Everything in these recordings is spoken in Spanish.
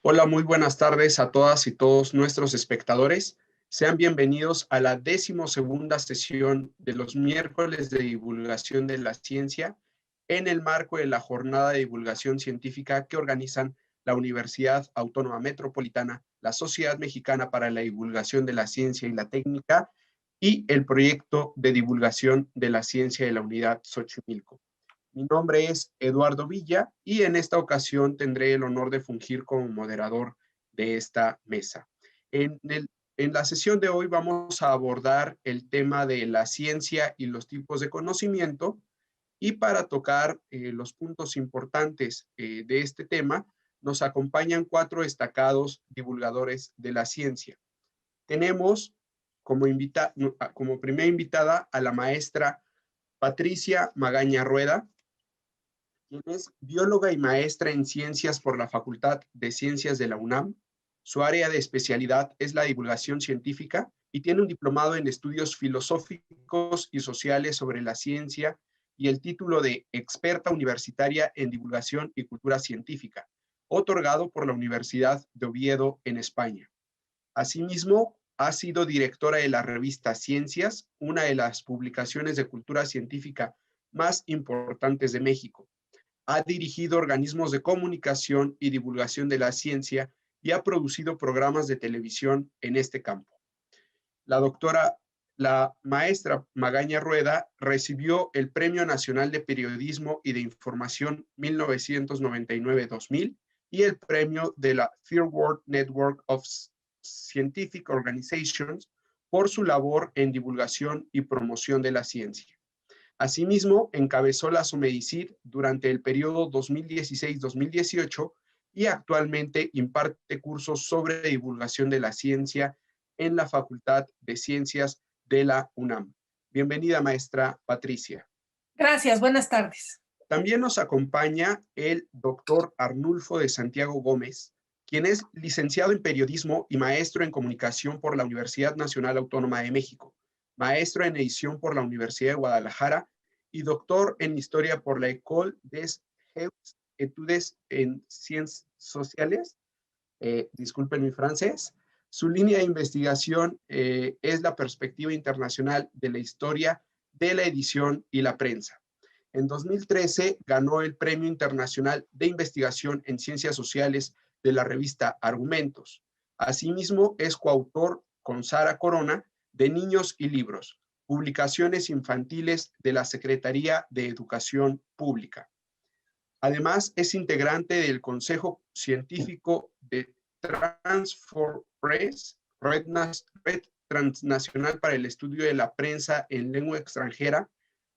Hola, muy buenas tardes a todas y todos nuestros espectadores. Sean bienvenidos a la 12ª sesión de los miércoles de divulgación de la ciencia en el marco de la jornada de divulgación científica que organizan la Universidad Autónoma Metropolitana, la Sociedad Mexicana para la Divulgación de la Ciencia y la Técnica y el proyecto de divulgación de la ciencia de la Unidad Xochimilco. Mi nombre es Eduardo Villa y en esta ocasión tendré el honor de fungir como moderador de esta mesa. En la sesión de hoy vamos a abordar el tema de la ciencia y los tipos de conocimiento, y para tocar los puntos importantes de este tema nos acompañan 4 destacados divulgadores de la ciencia. Tenemos como primera invitada a la maestra Patricia Magaña Rueda, quien es bióloga y maestra en ciencias por la Facultad de Ciencias de la UNAM. Su área de especialidad es la divulgación científica y tiene un diplomado en estudios filosóficos y sociales sobre la ciencia y el título de experta universitaria en divulgación y cultura científica, otorgado por la Universidad de Oviedo en España. Asimismo, ha sido directora de la revista Ciencias, una de las publicaciones de cultura científica más importantes de México. Ha dirigido organismos de comunicación y divulgación de la ciencia y ha producido programas de televisión en este campo. La maestra Magaña Rueda recibió el Premio Nacional de Periodismo y de Información 1999-2000 y el premio de la Third World Network of Scientific Organizations por su labor en divulgación y promoción de la ciencia. Asimismo, encabezó la SOMEDICID durante el periodo 2016-2018 y actualmente imparte cursos sobre divulgación de la ciencia en la Facultad de Ciencias de la UNAM. Bienvenida, maestra Patricia. Gracias, buenas tardes. También nos acompaña el doctor Arnulfo de Santiago Gómez, quien es licenciado en periodismo y maestro en comunicación por la Universidad Nacional Autónoma de México, maestro en edición por la Universidad de Guadalajara y doctor en historia por la École des Hautes Études en Ciencias Sociales. Disculpen mi francés. Su línea de investigación es la perspectiva internacional de la historia de la edición y la prensa. En 2013 ganó el Premio Internacional de Investigación en Ciencias Sociales de la revista Argumentos. Asimismo, es coautor con Sara Corona de Niños y Libros, publicaciones infantiles de la Secretaría de Educación Pública. Además, es integrante del Consejo Científico de Transfor Press, Red Transnacional para el Estudio de la Prensa en Lengua Extranjera,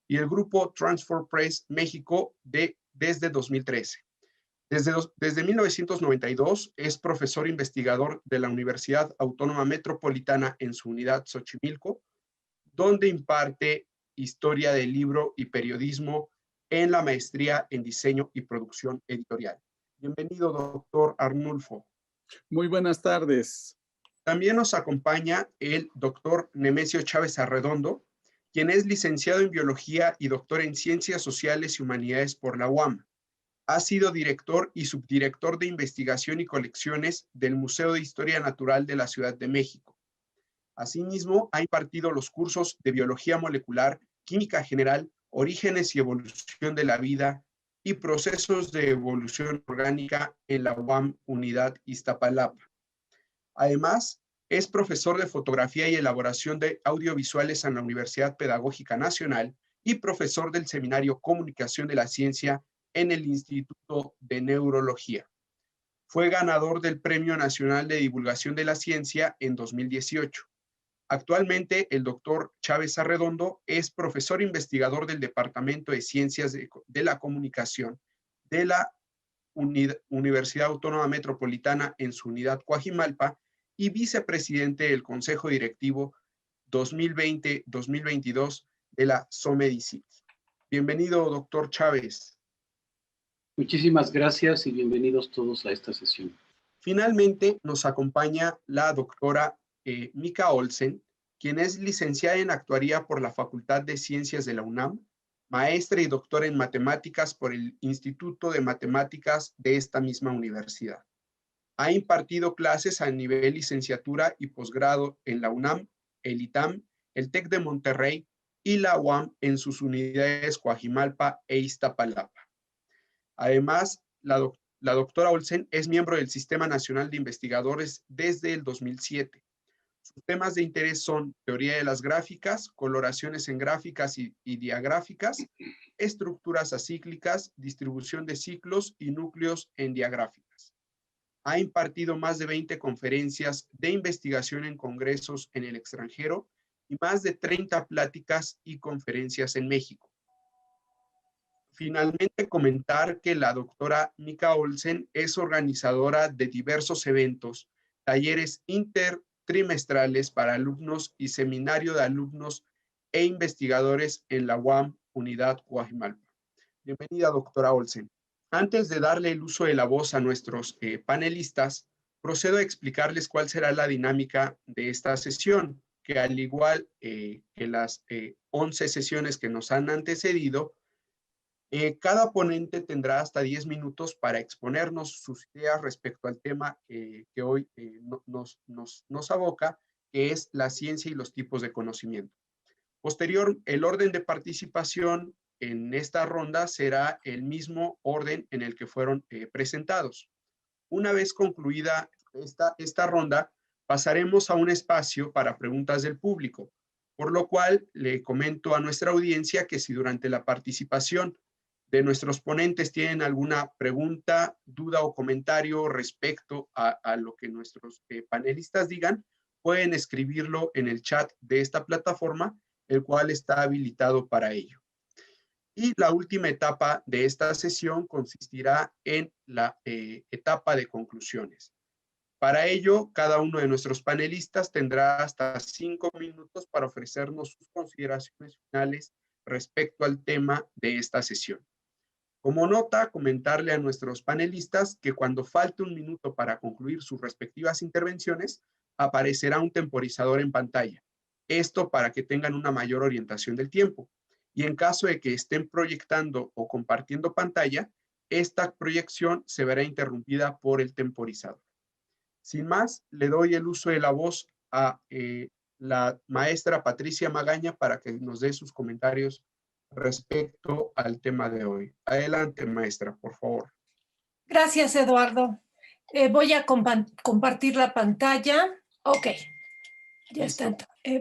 y el grupo Transfor Press México desde 2013. Desde 1992 es profesor investigador de la Universidad Autónoma Metropolitana en su unidad Xochimilco, donde imparte historia del libro y periodismo en la maestría en diseño y producción editorial. Bienvenido, doctor Arnulfo. Muy buenas tardes. También nos acompaña el doctor Nemesio Chávez Arredondo, quien es licenciado en Biología y doctor en Ciencias Sociales y Humanidades por la UAM. Ha sido director y subdirector de investigación y colecciones del Museo de Historia Natural de la Ciudad de México. Asimismo, ha impartido los cursos de Biología Molecular, Química General, Orígenes y Evolución de la Vida y Procesos de Evolución Orgánica en la UAM Unidad Iztapalapa. Además, es profesor de fotografía y elaboración de audiovisuales en la Universidad Pedagógica Nacional y profesor del Seminario Comunicación de la Ciencia en el Instituto de Neurología. Fue ganador del Premio Nacional de Divulgación de la Ciencia en 2018. Actualmente, el doctor Chávez Arredondo es profesor investigador del Departamento de Ciencias de la Comunicación de la Universidad Autónoma Metropolitana en su unidad Coajimalpa y vicepresidente del Consejo Directivo 2020-2022 de la SOMEDICID. Bienvenido, doctor Chávez. Muchísimas gracias y bienvenidos todos a esta sesión. Finalmente, nos acompaña la doctora Mika Olsen, quien es licenciada en Actuaría por la Facultad de Ciencias de la UNAM, maestra y doctora en Matemáticas por el Instituto de Matemáticas de esta misma universidad. Ha impartido clases a nivel licenciatura y posgrado en la UNAM, el ITAM, el TEC de Monterrey y la UAM en sus unidades Coajimalpa e Iztapalapa. Además, la doctora Olsen es miembro del Sistema Nacional de Investigadores desde el 2007. Sus temas de interés son teoría de las gráficas, coloraciones en gráficas y diagráficas, estructuras acíclicas, distribución de ciclos y núcleos en diagráficas. Ha impartido más de 20 conferencias de investigación en congresos en el extranjero y más de 30 pláticas y conferencias en México. Finalmente, comentar que la doctora Mika Olsen es organizadora de diversos eventos, talleres intertrimestrales para alumnos y seminario de alumnos e investigadores en la UAM Unidad Coajimalpa. Bienvenida, doctora Olsen. Antes de darle el uso de la voz a nuestros panelistas, procedo a explicarles cuál será la dinámica de esta sesión, que al igual que las 11 sesiones que nos han antecedido, cada ponente tendrá hasta 10 minutos para exponernos sus ideas respecto al tema que hoy nos aboca, que es la ciencia y los tipos de conocimiento. Posterior, el orden de participación en esta ronda será el mismo orden en el que fueron presentados. Una vez concluida esta ronda, pasaremos a un espacio para preguntas del público, por lo cual le comento a nuestra audiencia que si durante la participación de nuestros ponentes tienen alguna pregunta, duda o comentario respecto a lo que nuestros panelistas digan, pueden escribirlo en el chat de esta plataforma, el cual está habilitado para ello. Y la última etapa de esta sesión consistirá en la etapa de conclusiones. Para ello, cada uno de nuestros panelistas tendrá hasta 5 minutos para ofrecernos sus consideraciones finales respecto al tema de esta sesión. Como nota, comentarle a nuestros panelistas que cuando falte un minuto para concluir sus respectivas intervenciones, aparecerá un temporizador en pantalla. Esto para que tengan una mayor orientación del tiempo. Y en caso de que estén proyectando o compartiendo pantalla, esta proyección se verá interrumpida por el temporizador. Sin más, le doy el uso de la voz a la maestra Patricia Magaña para que nos dé sus comentarios respecto al tema de hoy. Adelante, maestra, por favor. Gracias, Eduardo. Voy a compartir la pantalla. Ok, ya está.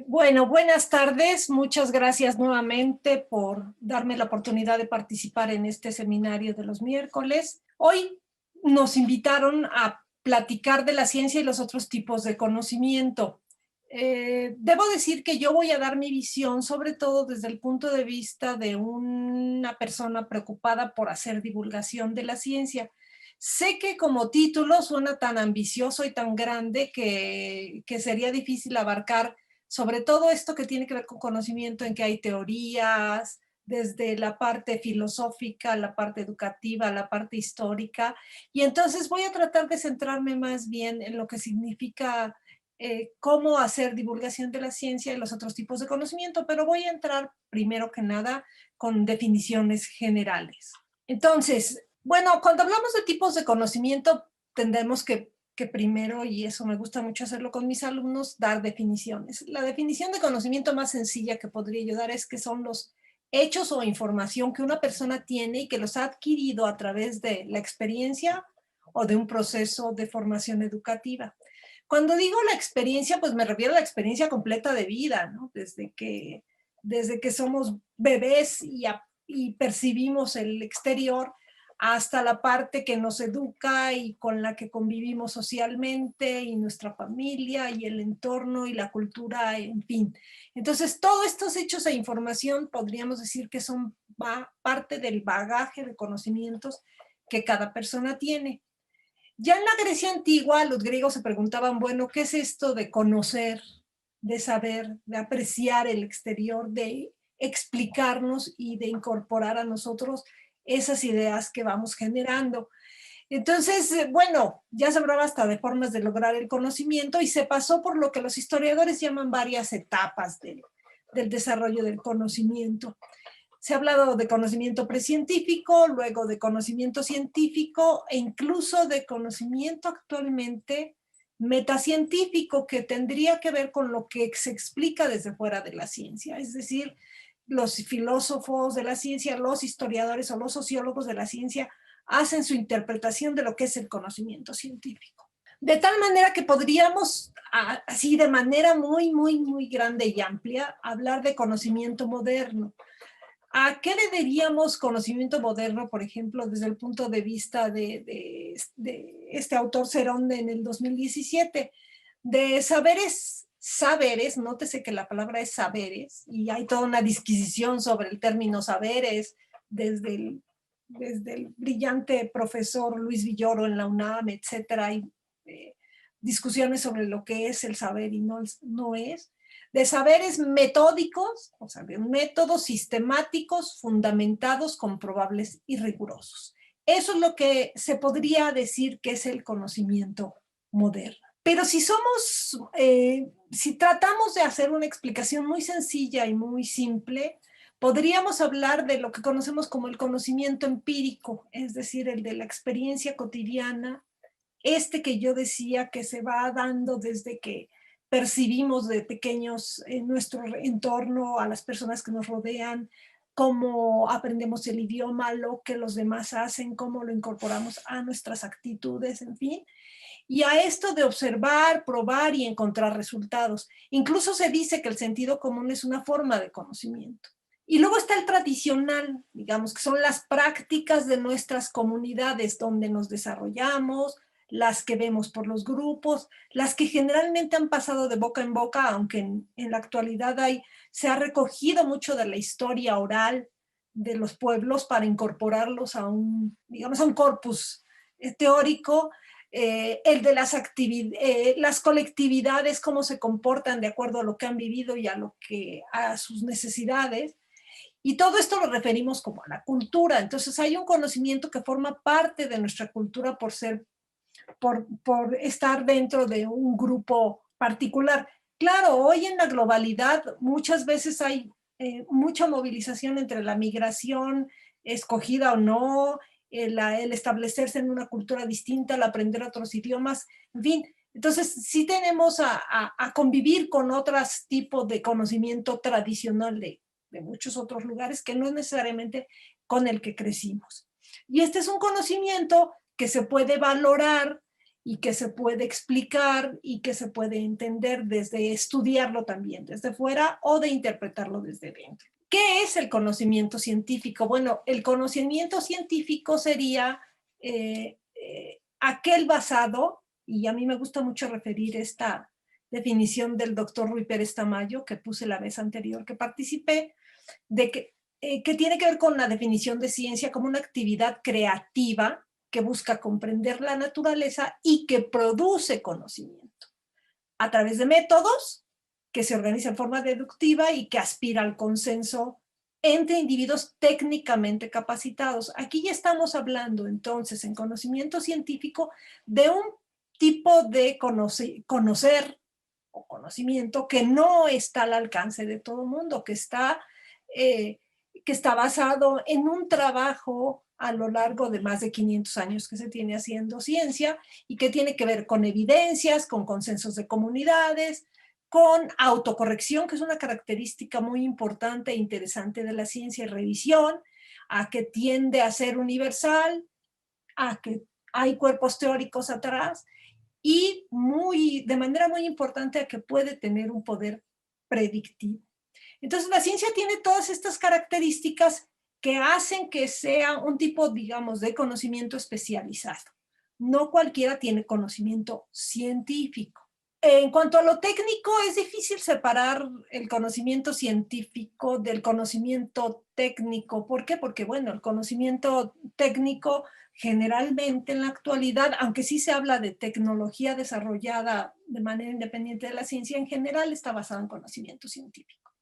Bueno, buenas tardes. Muchas gracias nuevamente por darme la oportunidad de participar en este seminario de los miércoles. Hoy nos invitaron a platicar de la ciencia y los otros tipos de conocimiento. Debo decir que yo voy a dar mi visión, sobre todo desde el punto de vista de una persona preocupada por hacer divulgación de la ciencia. Sé que como título suena tan ambicioso y tan grande que sería difícil abarcar sobre todo esto que tiene que ver con conocimiento, en que hay teorías, desde la parte filosófica, la parte educativa, la parte histórica, y entonces voy a tratar de centrarme más bien en lo que significa cómo hacer divulgación de la ciencia y los otros tipos de conocimiento, pero voy a entrar primero que nada con definiciones generales. Entonces, bueno, cuando hablamos de tipos de conocimiento, tendremos que primero, y eso me gusta mucho hacerlo con mis alumnos, dar definiciones. La definición de conocimiento más sencilla que podría yo dar es que son los hechos o información que una persona tiene y que los ha adquirido a través de la experiencia o de un proceso de formación educativa. Cuando digo la experiencia, pues me refiero a la experiencia completa de vida, ¿no? Desde que somos bebés y percibimos el exterior, hasta la parte que nos educa y con la que convivimos socialmente, y nuestra familia y el entorno y la cultura, en fin. Entonces, todos estos hechos e información podríamos decir que son parte del bagaje de conocimientos que cada persona tiene. Ya en la Grecia antigua, los griegos se preguntaban, bueno, ¿qué es esto de conocer, de saber, de apreciar el exterior, de explicarnos y de incorporar a nosotros esas ideas que vamos generando? Entonces, bueno, ya se hablaba hasta de formas de lograr el conocimiento y se pasó por lo que los historiadores llaman varias etapas del desarrollo del conocimiento. Se ha hablado de conocimiento precientífico, luego de conocimiento científico e incluso de conocimiento actualmente metacientífico, que tendría que ver con lo que se explica desde fuera de la ciencia. Es decir, los filósofos de la ciencia, los historiadores o los sociólogos de la ciencia hacen su interpretación de lo que es el conocimiento científico. De tal manera que podríamos, así de manera muy grande y amplia, hablar de conocimiento moderno. ¿A qué le diríamos conocimiento moderno, por ejemplo, desde el punto de vista de este autor Cerón en el 2017? De saberes, nótese que la palabra es saberes, y hay toda una disquisición sobre el término saberes, desde el brillante profesor Luis Villoro en la UNAM, etcétera. Hay discusiones sobre lo que es el saber y no es. De saberes metódicos, o sea, de métodos sistemáticos, fundamentados, comprobables y rigurosos. Eso es lo que se podría decir que es el conocimiento moderno. Pero si tratamos de hacer una explicación muy sencilla y muy simple, podríamos hablar de lo que conocemos como el conocimiento empírico, es decir, el de la experiencia cotidiana, que yo decía que se va dando desde que percibimos de pequeños en nuestro entorno a las personas que nos rodean, cómo aprendemos el idioma, lo que los demás hacen, cómo lo incorporamos a nuestras actitudes, en fin. Y a esto de observar, probar y encontrar resultados. Incluso se dice que el sentido común es una forma de conocimiento. Y luego está el tradicional, digamos, que son las prácticas de nuestras comunidades donde nos desarrollamos, las que vemos por los grupos, las que generalmente han pasado de boca en boca, aunque en la actualidad se ha recogido mucho de la historia oral de los pueblos para incorporarlos a un corpus teórico, el de las colectividades, cómo se comportan de acuerdo a lo que han vivido y a sus necesidades. Y todo esto lo referimos como a la cultura. Entonces hay un conocimiento que forma parte de nuestra cultura por estar dentro de un grupo particular. Claro, hoy en la globalidad muchas veces hay mucha movilización entre la migración escogida o no, el establecerse en una cultura distinta, el aprender otros idiomas, en fin. Entonces sí tenemos a convivir con otros tipos de conocimiento tradicional de muchos otros lugares que no es necesariamente con el que crecimos. Y este es un conocimiento que se puede valorar y que se puede explicar y que se puede entender desde estudiarlo también desde fuera o de interpretarlo desde dentro. ¿Qué es el conocimiento científico? Bueno, el conocimiento científico sería aquel basado, y a mí me gusta mucho referir esta definición del doctor Rui Pérez Tamayo, que puse la vez anterior que participé, de que tiene que ver con la definición de ciencia como una actividad creativa que busca comprender la naturaleza y que produce conocimiento a través de métodos que se organiza en forma deductiva y que aspira al consenso entre individuos técnicamente capacitados. Aquí ya estamos hablando entonces en conocimiento científico de un tipo de conocer o conocimiento que no está al alcance de todo el mundo, que está basado en un trabajo a lo largo de más de 500 años que se tiene haciendo ciencia y que tiene que ver con evidencias, con consensos de comunidades, con autocorrección, que es una característica muy importante e interesante de la ciencia y revisión, a que tiende a ser universal, a que hay cuerpos teóricos atrás y de manera muy importante a que puede tener un poder predictivo. Entonces la ciencia tiene todas estas características que hacen que sea un tipo, digamos, de conocimiento especializado. No cualquiera tiene conocimiento científico. En cuanto a lo técnico, es difícil separar el conocimiento científico del conocimiento técnico. ¿Por qué? Porque, bueno, el conocimiento técnico generalmente en la actualidad, aunque sí se habla de tecnología desarrollada de manera independiente de la ciencia, en general está basado en conocimiento científico.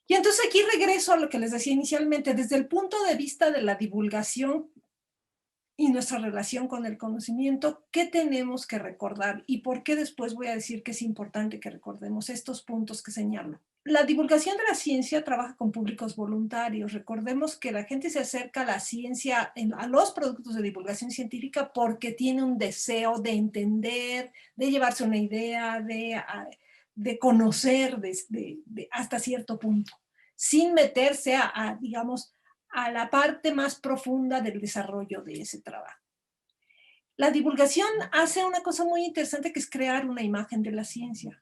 Y entonces aquí regreso a lo que les decía inicialmente, desde el punto de vista de la divulgación y nuestra relación con el conocimiento, ¿qué tenemos que recordar? Y por qué después voy a decir que es importante que recordemos estos puntos que señalo. La divulgación de la ciencia trabaja con públicos voluntarios. Recordemos que la gente se acerca a la ciencia, a los productos de divulgación científica porque tiene un deseo de entender, de llevarse una idea, de conocer hasta cierto punto, sin meterse digamos, a la parte más profunda del desarrollo de ese trabajo. La divulgación hace una cosa muy interesante que es crear una imagen de la ciencia,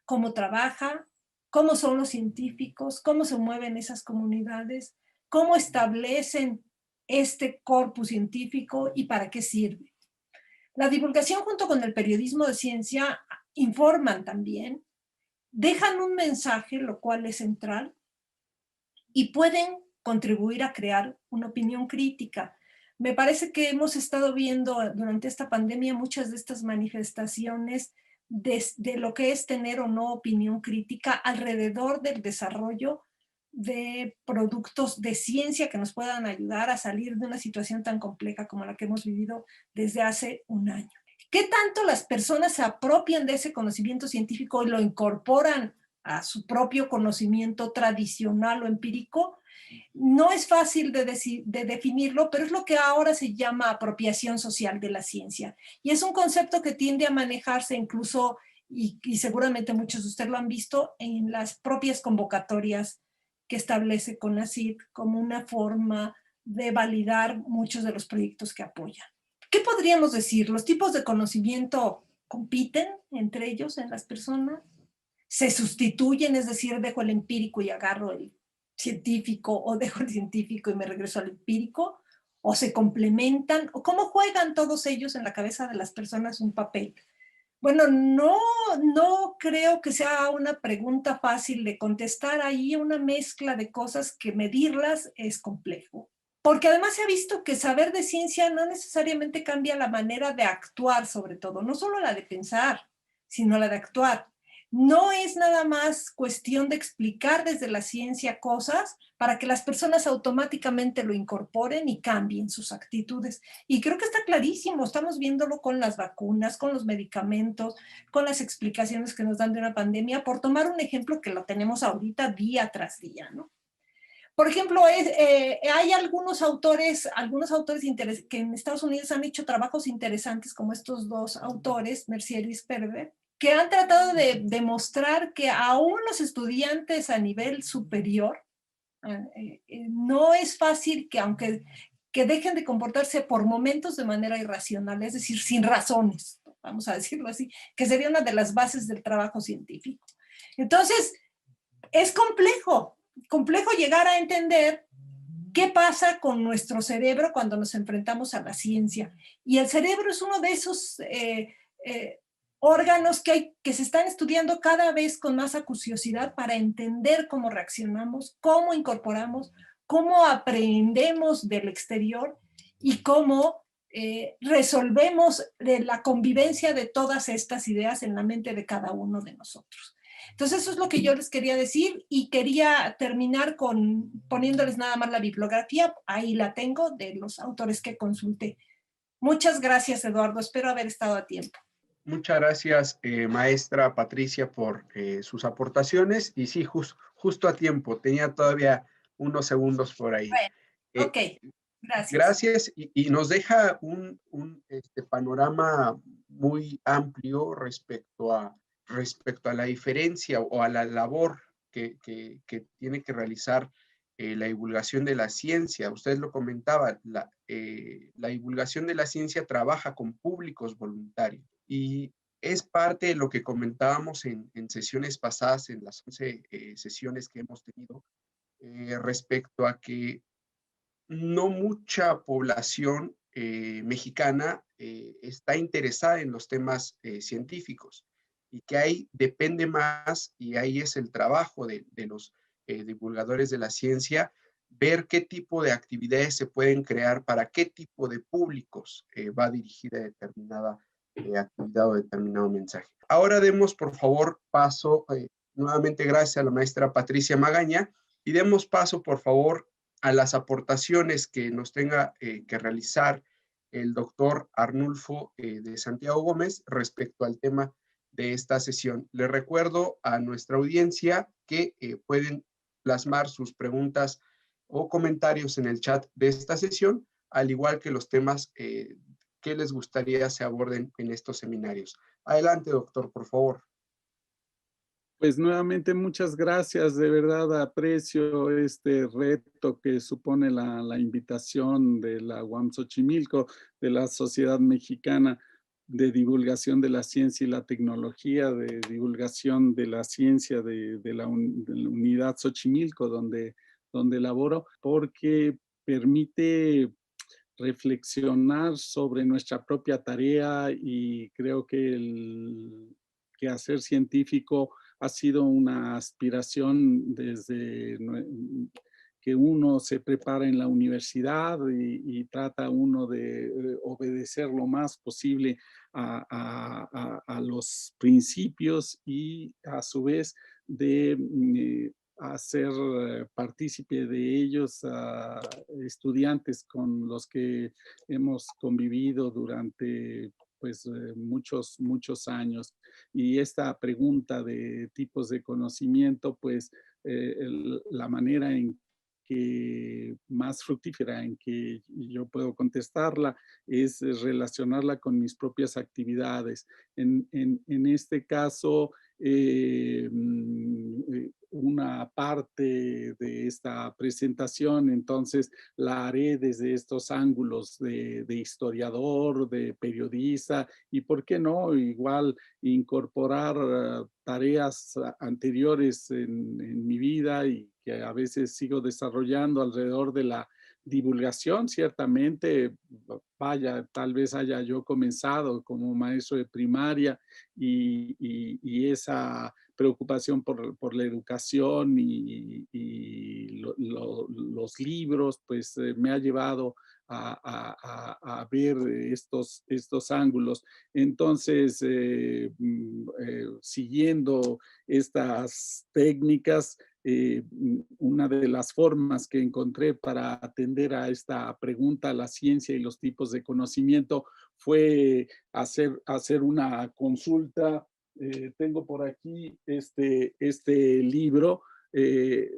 cómo trabaja, cómo son los científicos, cómo se mueven esas comunidades, cómo establecen este corpus científico y para qué sirve. La divulgación junto con el periodismo de ciencia informan también, dejan un mensaje, lo cual es central, y pueden contribuir a crear una opinión crítica. Me parece que hemos estado viendo durante esta pandemia muchas de estas manifestaciones de lo que es tener o no opinión crítica alrededor del desarrollo de productos de ciencia que nos puedan ayudar a salir de una situación tan compleja como la que hemos vivido desde hace un año. ¿Qué tanto las personas se apropian de ese conocimiento científico y lo incorporan a su propio conocimiento tradicional o empírico? No es fácil de definirlo, pero es lo que ahora se llama apropiación social de la ciencia. Y es un concepto que tiende a manejarse incluso, y seguramente muchos de ustedes lo han visto, en las propias convocatorias que establece CONACYT como una forma de validar muchos de los proyectos que apoyan. ¿Qué podríamos decir? ¿Los tipos de conocimiento compiten entre ellos en las personas? ¿Se sustituyen? Es decir, dejo el empírico y agarro el científico, o dejo el científico y me regreso al empírico, o se complementan, o cómo juegan todos ellos en la cabeza de las personas un papel. Bueno, no creo que sea una pregunta fácil de contestar. Ahí una mezcla de cosas que medirlas es complejo. Porque además se ha visto que saber de ciencia no necesariamente cambia la manera de actuar, sobre todo, no solo la de pensar, sino la de actuar. No es nada más cuestión de explicar desde la ciencia cosas para que las personas automáticamente lo incorporen y cambien sus actitudes. Y creo que está clarísimo, estamos viéndolo con las vacunas, con los medicamentos, con las explicaciones que nos dan de una pandemia, por tomar un ejemplo que lo tenemos ahorita día tras día, ¿no? Por ejemplo, hay algunos autores que en Estados Unidos han hecho trabajos interesantes, como estos dos autores, Mercier y Sperber, que han tratado de demostrar que aún los estudiantes a nivel superior, no es fácil que dejen de comportarse por momentos de manera irracional, es decir, sin razones, vamos a decirlo así, que sería una de las bases del trabajo científico. Entonces, es complejo llegar a entender qué pasa con nuestro cerebro cuando nos enfrentamos a la ciencia. Y el cerebro es uno de esos órganos que se están estudiando cada vez con más acuciosidad para entender cómo reaccionamos, cómo incorporamos, cómo aprendemos del exterior y cómo resolvemos la convivencia de todas estas ideas en la mente de cada uno de nosotros. Entonces eso es lo que yo les quería decir y quería terminar poniéndoles nada más la bibliografía, ahí la tengo, de los autores que consulté. Muchas gracias, Eduardo, espero haber estado a tiempo. Muchas gracias, maestra Patricia, por sus aportaciones. Y sí, justo a tiempo, tenía todavía unos segundos por ahí. Bueno, ok, gracias. Gracias, y nos deja un panorama muy amplio respecto a la diferencia o a la labor que tiene que realizar la divulgación de la ciencia. Usted lo comentaba, la divulgación de la ciencia trabaja con públicos voluntarios y es parte de lo que comentábamos en sesiones pasadas, en las 11 sesiones que hemos tenido, respecto a que no mucha población mexicana está interesada en los temas científicos y que ahí depende más, y ahí es el trabajo de los divulgadores de la ciencia, ver qué tipo de actividades se pueden crear para qué tipo de públicos va dirigida determinada actividad o determinado mensaje. Ahora demos por favor paso, nuevamente gracias a la maestra Patricia Magaña, y demos paso por favor a las aportaciones que nos tenga que realizar el doctor Arnulfo de Santiago Gómez respecto al tema de esta sesión. Le recuerdo a nuestra audiencia que pueden plasmar sus preguntas o comentarios en el chat de esta sesión, al igual que los temas que les gustaría se aborden en estos seminarios. Adelante, doctor, por favor. Pues nuevamente muchas gracias, de verdad aprecio este reto que supone la invitación de la UAM Xochimilco, de la Sociedad Mexicana de Divulgación de la Ciencia y la Tecnología, de divulgación de la ciencia de la unidad Xochimilco, donde laboro, porque permite reflexionar sobre nuestra propia tarea y creo que el quehacer científico ha sido una aspiración desde que uno se prepara en la universidad y trata uno de obedecer lo más posible a los principios y a su vez de hacer partícipe de ellos a estudiantes con los que hemos convivido durante pues muchos años. Y esta pregunta de tipos de conocimiento, pues la manera en que más fructífera en que yo puedo contestarla es relacionarla con mis propias actividades. En este caso, una parte de esta presentación, entonces la haré desde estos ángulos de historiador, de periodista y, ¿por qué no?, igual incorporar tareas anteriores en mi vida y que a veces sigo desarrollando alrededor de la divulgación. Ciertamente, vaya, tal vez haya yo comenzado como maestro de primaria y esa preocupación por la educación y los libros, pues me ha llevado a ver estos ángulos. Entonces, siguiendo estas técnicas, una de las formas que encontré para atender a esta pregunta, la ciencia y los tipos de conocimiento, fue hacer una consulta. Tengo por aquí este libro de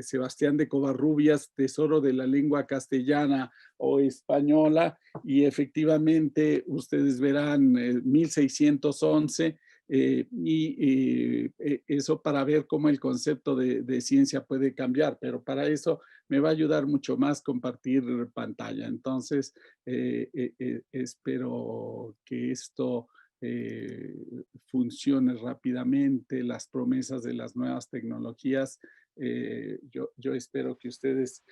Sebastián de Covarrubias, Tesoro de la Lengua Castellana o Española, y efectivamente ustedes verán 1611, eso para ver cómo el concepto de ciencia puede cambiar, pero para eso me va a ayudar mucho más compartir pantalla. Entonces, espero que esto funcione rápidamente, las promesas de las nuevas tecnologías. Yo espero que ustedes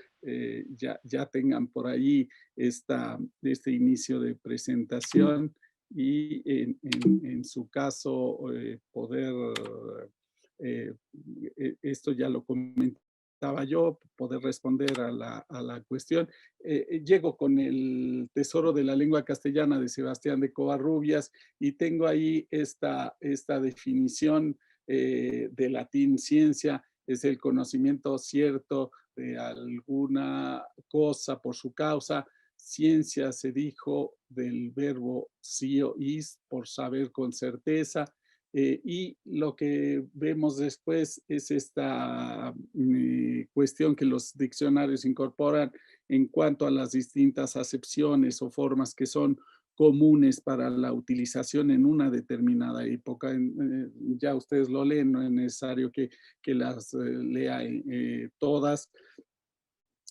ya tengan por ahí este inicio de presentación y en su caso poder, esto ya lo comentaba yo, poder responder a la cuestión. Llego con el Tesoro de la Lengua Castellana de Sebastián de Covarrubias y tengo ahí esta definición de latín. Ciencia es el conocimiento cierto de alguna cosa por su causa. Ciencia se dijo del verbo scio is, por saber con certeza. Y lo que vemos después es esta cuestión que los diccionarios incorporan en cuanto a las distintas acepciones o formas que son comunes para la utilización en una determinada época. Ya ustedes lo leen, no es necesario que las lea todas.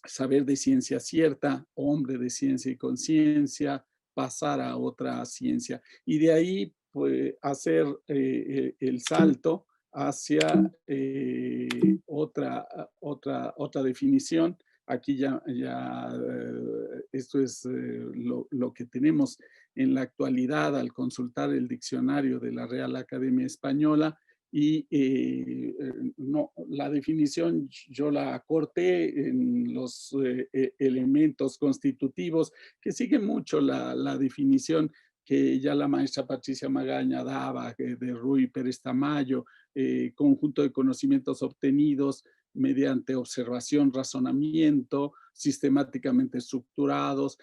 Saber de ciencia cierta, hombre de ciencia y conciencia, pasar a otra ciencia. Y de ahí, pues, hacer el salto hacia otra definición. Aquí ya esto es lo que tenemos en la actualidad al consultar el diccionario de la Real Academia Española. Y no, la definición yo la acorté en los elementos constitutivos, que sigue mucho la definición que ya la maestra Patricia Magaña daba, de Ruy Pérez Tamayo, conjunto de conocimientos obtenidos mediante observación, razonamiento, sistemáticamente estructurados,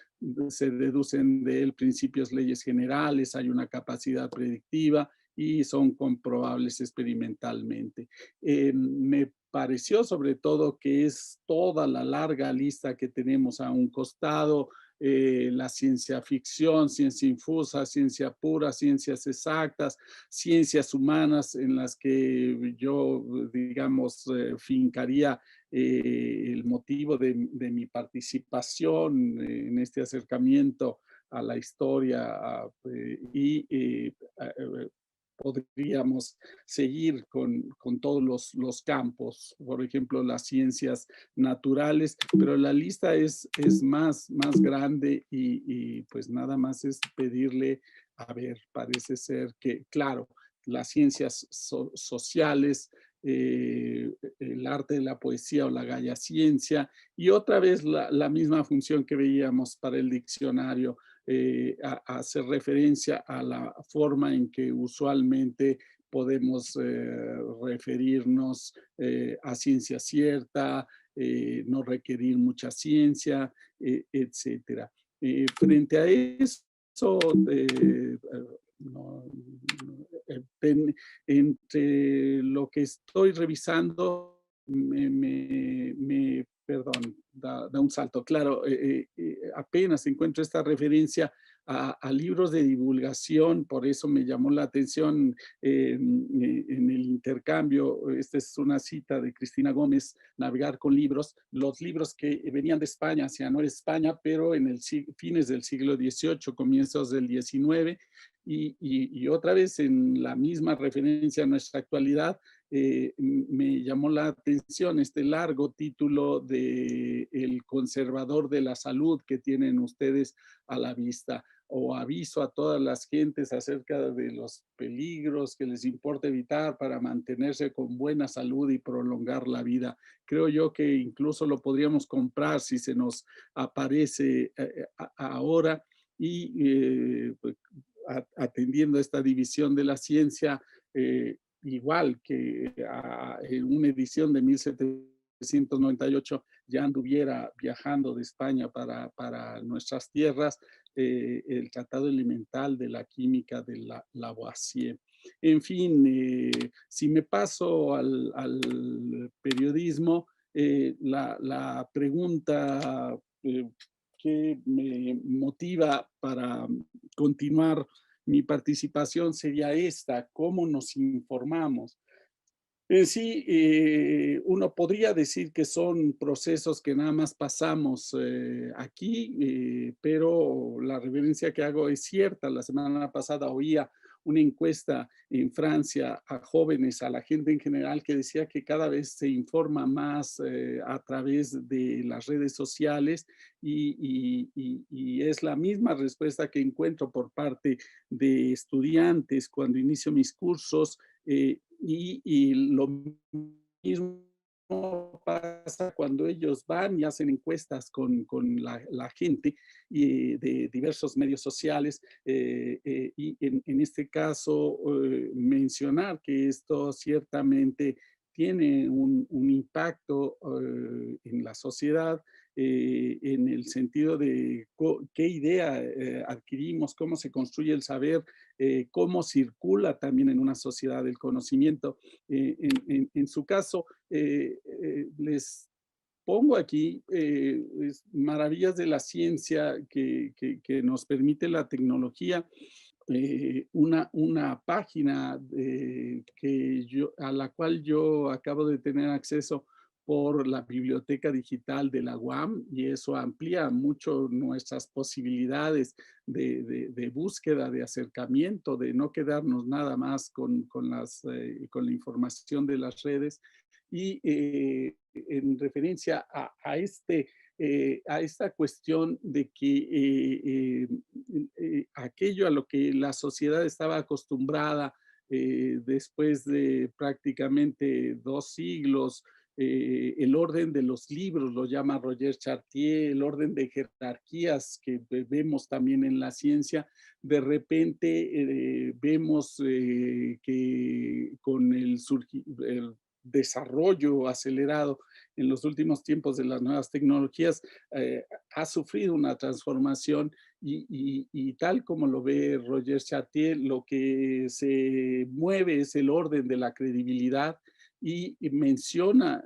se deducen de él principios, leyes generales, hay una capacidad predictiva y son comprobables experimentalmente. Me pareció sobre todo que es toda la larga lista que tenemos a un costado, la ciencia ficción, ciencia infusa, ciencia pura, ciencias exactas, ciencias humanas en las que yo, digamos, fincaría el motivo de mi participación en este acercamiento a la historia podríamos seguir con todos los campos, por ejemplo, las ciencias naturales, pero la lista es más grande y pues nada más es pedirle, a ver, parece ser que, claro, las ciencias sociales, el arte de la poesía o la gaya ciencia, y otra vez la misma función que veíamos para el diccionario, hacer referencia a la forma en que usualmente podemos referirnos a ciencia cierta, no requerir mucha ciencia, etcétera. Frente a eso, no, entre lo que estoy revisando, perdón, da un salto. Claro, apenas encuentro esta referencia a libros de divulgación, por eso me llamó la atención en el intercambio. Esta es una cita de Cristina Gómez, Navegar con libros, los libros que venían de España hacia Nueva España, pero en el fines del siglo XVIII, comienzos del XIX, y otra vez en la misma referencia a nuestra actualidad, me llamó la atención este largo título de El conservador de la salud que tienen ustedes a la vista, o aviso a todas las gentes acerca de los peligros que les importa evitar para mantenerse con buena salud y prolongar la vida. Creo yo que incluso lo podríamos comprar si se nos aparece ahora y pues, atendiendo esta división de la ciencia, igual que en una edición de 1798 ya anduviera viajando de España para nuestras tierras, el Tratado Elemental de la Química de Lavoisier. En fin, si me paso al periodismo, la pregunta que me motiva para continuar mi participación sería esta: ¿cómo nos informamos? En sí, uno podría decir que son procesos que nada más pasamos aquí, pero la reverencia que hago es cierta. La semana pasada oía una encuesta en Francia a jóvenes, a la gente en general, que decía que cada vez se informa más a través de las redes sociales y es la misma respuesta que encuentro por parte de estudiantes cuando inicio mis cursos. Y lo mismo pasa cuando ellos van y hacen encuestas con la gente de diversos medios sociales, y en este caso mencionar que esto ciertamente tiene un impacto en la sociedad, en el sentido de qué idea adquirimos, cómo se construye el saber, cómo circula también en una sociedad el conocimiento. En su caso, les pongo aquí maravillas de la ciencia que nos permite la tecnología. Una página a la cual yo acabo de tener acceso por la biblioteca digital de la UAM, y eso amplía mucho nuestras posibilidades de búsqueda, de acercamiento, de no quedarnos nada más con la información de las redes. Y en referencia a esta cuestión de que aquello a lo que la sociedad estaba acostumbrada después de prácticamente 2 siglos, el orden de los libros, lo llama Roger Chartier, el orden de jerarquías que vemos también en la ciencia, de repente vemos que con el desarrollo acelerado en los últimos tiempos de las nuevas tecnologías ha sufrido una transformación y tal como lo ve Roger Chartier, lo que se mueve es el orden de la credibilidad y menciona,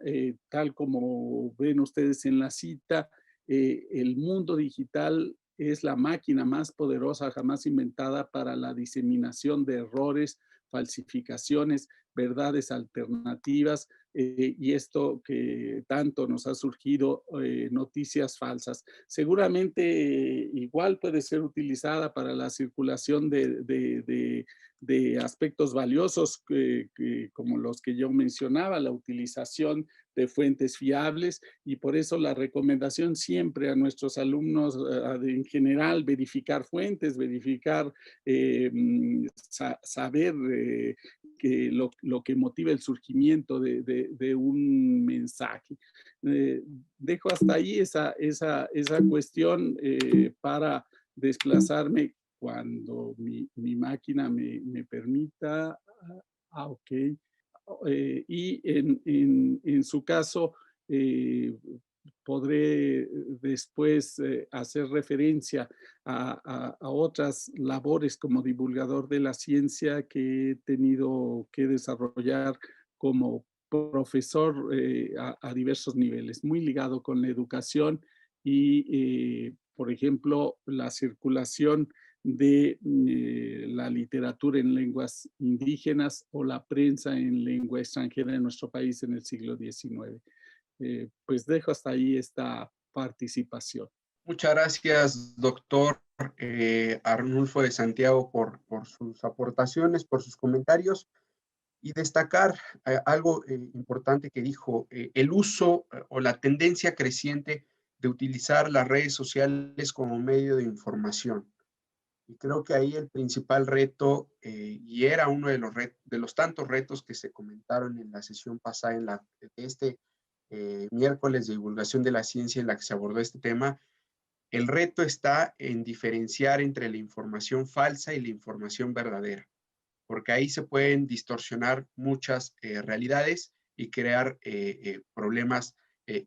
tal como ven ustedes en la cita, el mundo digital es la máquina más poderosa jamás inventada para la diseminación de errores, falsificaciones, verdades alternativas, y esto que tanto nos ha surgido, noticias falsas. Seguramente igual puede ser utilizada para la circulación de aspectos valiosos como los que yo mencionaba, la utilización de fuentes fiables, y por eso la recomendación siempre a nuestros alumnos en general, verificar fuentes, verificar, saber que lo que motiva el surgimiento de un mensaje. Dejo hasta ahí esa cuestión para desplazarme cuando mi máquina me permita. Ok. Y en su caso, podré después hacer referencia a otras labores como divulgador de la ciencia que he tenido que desarrollar como profesor a diversos niveles, muy ligado con la educación y, por ejemplo, la circulación de la literatura en lenguas indígenas o la prensa en lengua extranjera en nuestro país en el siglo XIX. Pues dejo hasta ahí esta participación. Muchas gracias, doctor Arnulfo de Santiago, por sus aportaciones, por sus comentarios, y destacar algo importante que dijo, el uso o la tendencia creciente de utilizar las redes sociales como medio de información. Y creo que ahí el principal reto, y era uno de los tantos retos que se comentaron en la sesión pasada, este miércoles de divulgación de la ciencia en la que se abordó este tema, el reto está en diferenciar entre la información falsa y la información verdadera, porque ahí se pueden distorsionar muchas realidades y crear problemas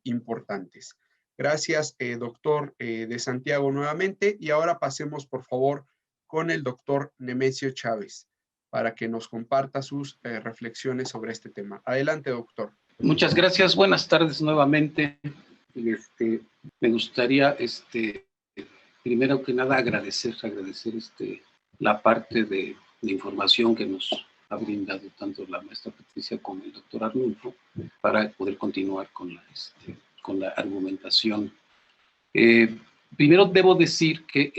importantes. Gracias, doctor de Santiago, nuevamente. Y ahora pasemos, por favor, con el doctor Nemesio Chávez, para que nos comparta sus reflexiones sobre este tema. Adelante, doctor. Muchas gracias. Buenas tardes nuevamente. Me gustaría, primero que nada, agradecer la parte de información que nos ha brindado tanto la maestra Patricia como el doctor Arnulfo para poder continuar con la argumentación. Primero debo decir que,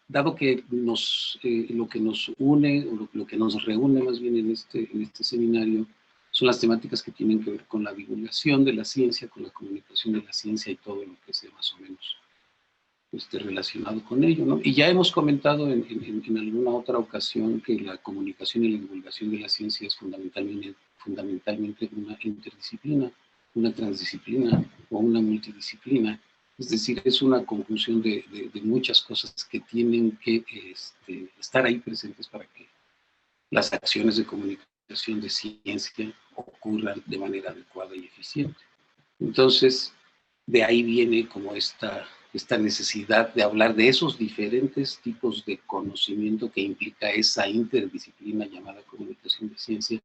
dado que lo que nos une, o lo que nos reúne más bien en este seminario, son las temáticas que tienen que ver con la divulgación de la ciencia, con la comunicación de la ciencia y todo lo que sea más o menos relacionado con ello, ¿no? Y ya hemos comentado en alguna otra ocasión que la comunicación y la divulgación de la ciencia es fundamentalmente una interdisciplina, una transdisciplina o una multidisciplina. Es decir, es una conjunción de muchas cosas que tienen que estar ahí presentes para que las acciones de comunicación de ciencia ocurran de manera adecuada y eficiente. Entonces, de ahí viene como esta necesidad de hablar de esos diferentes tipos de conocimiento que implica esa interdisciplina llamada comunicación de ciencia,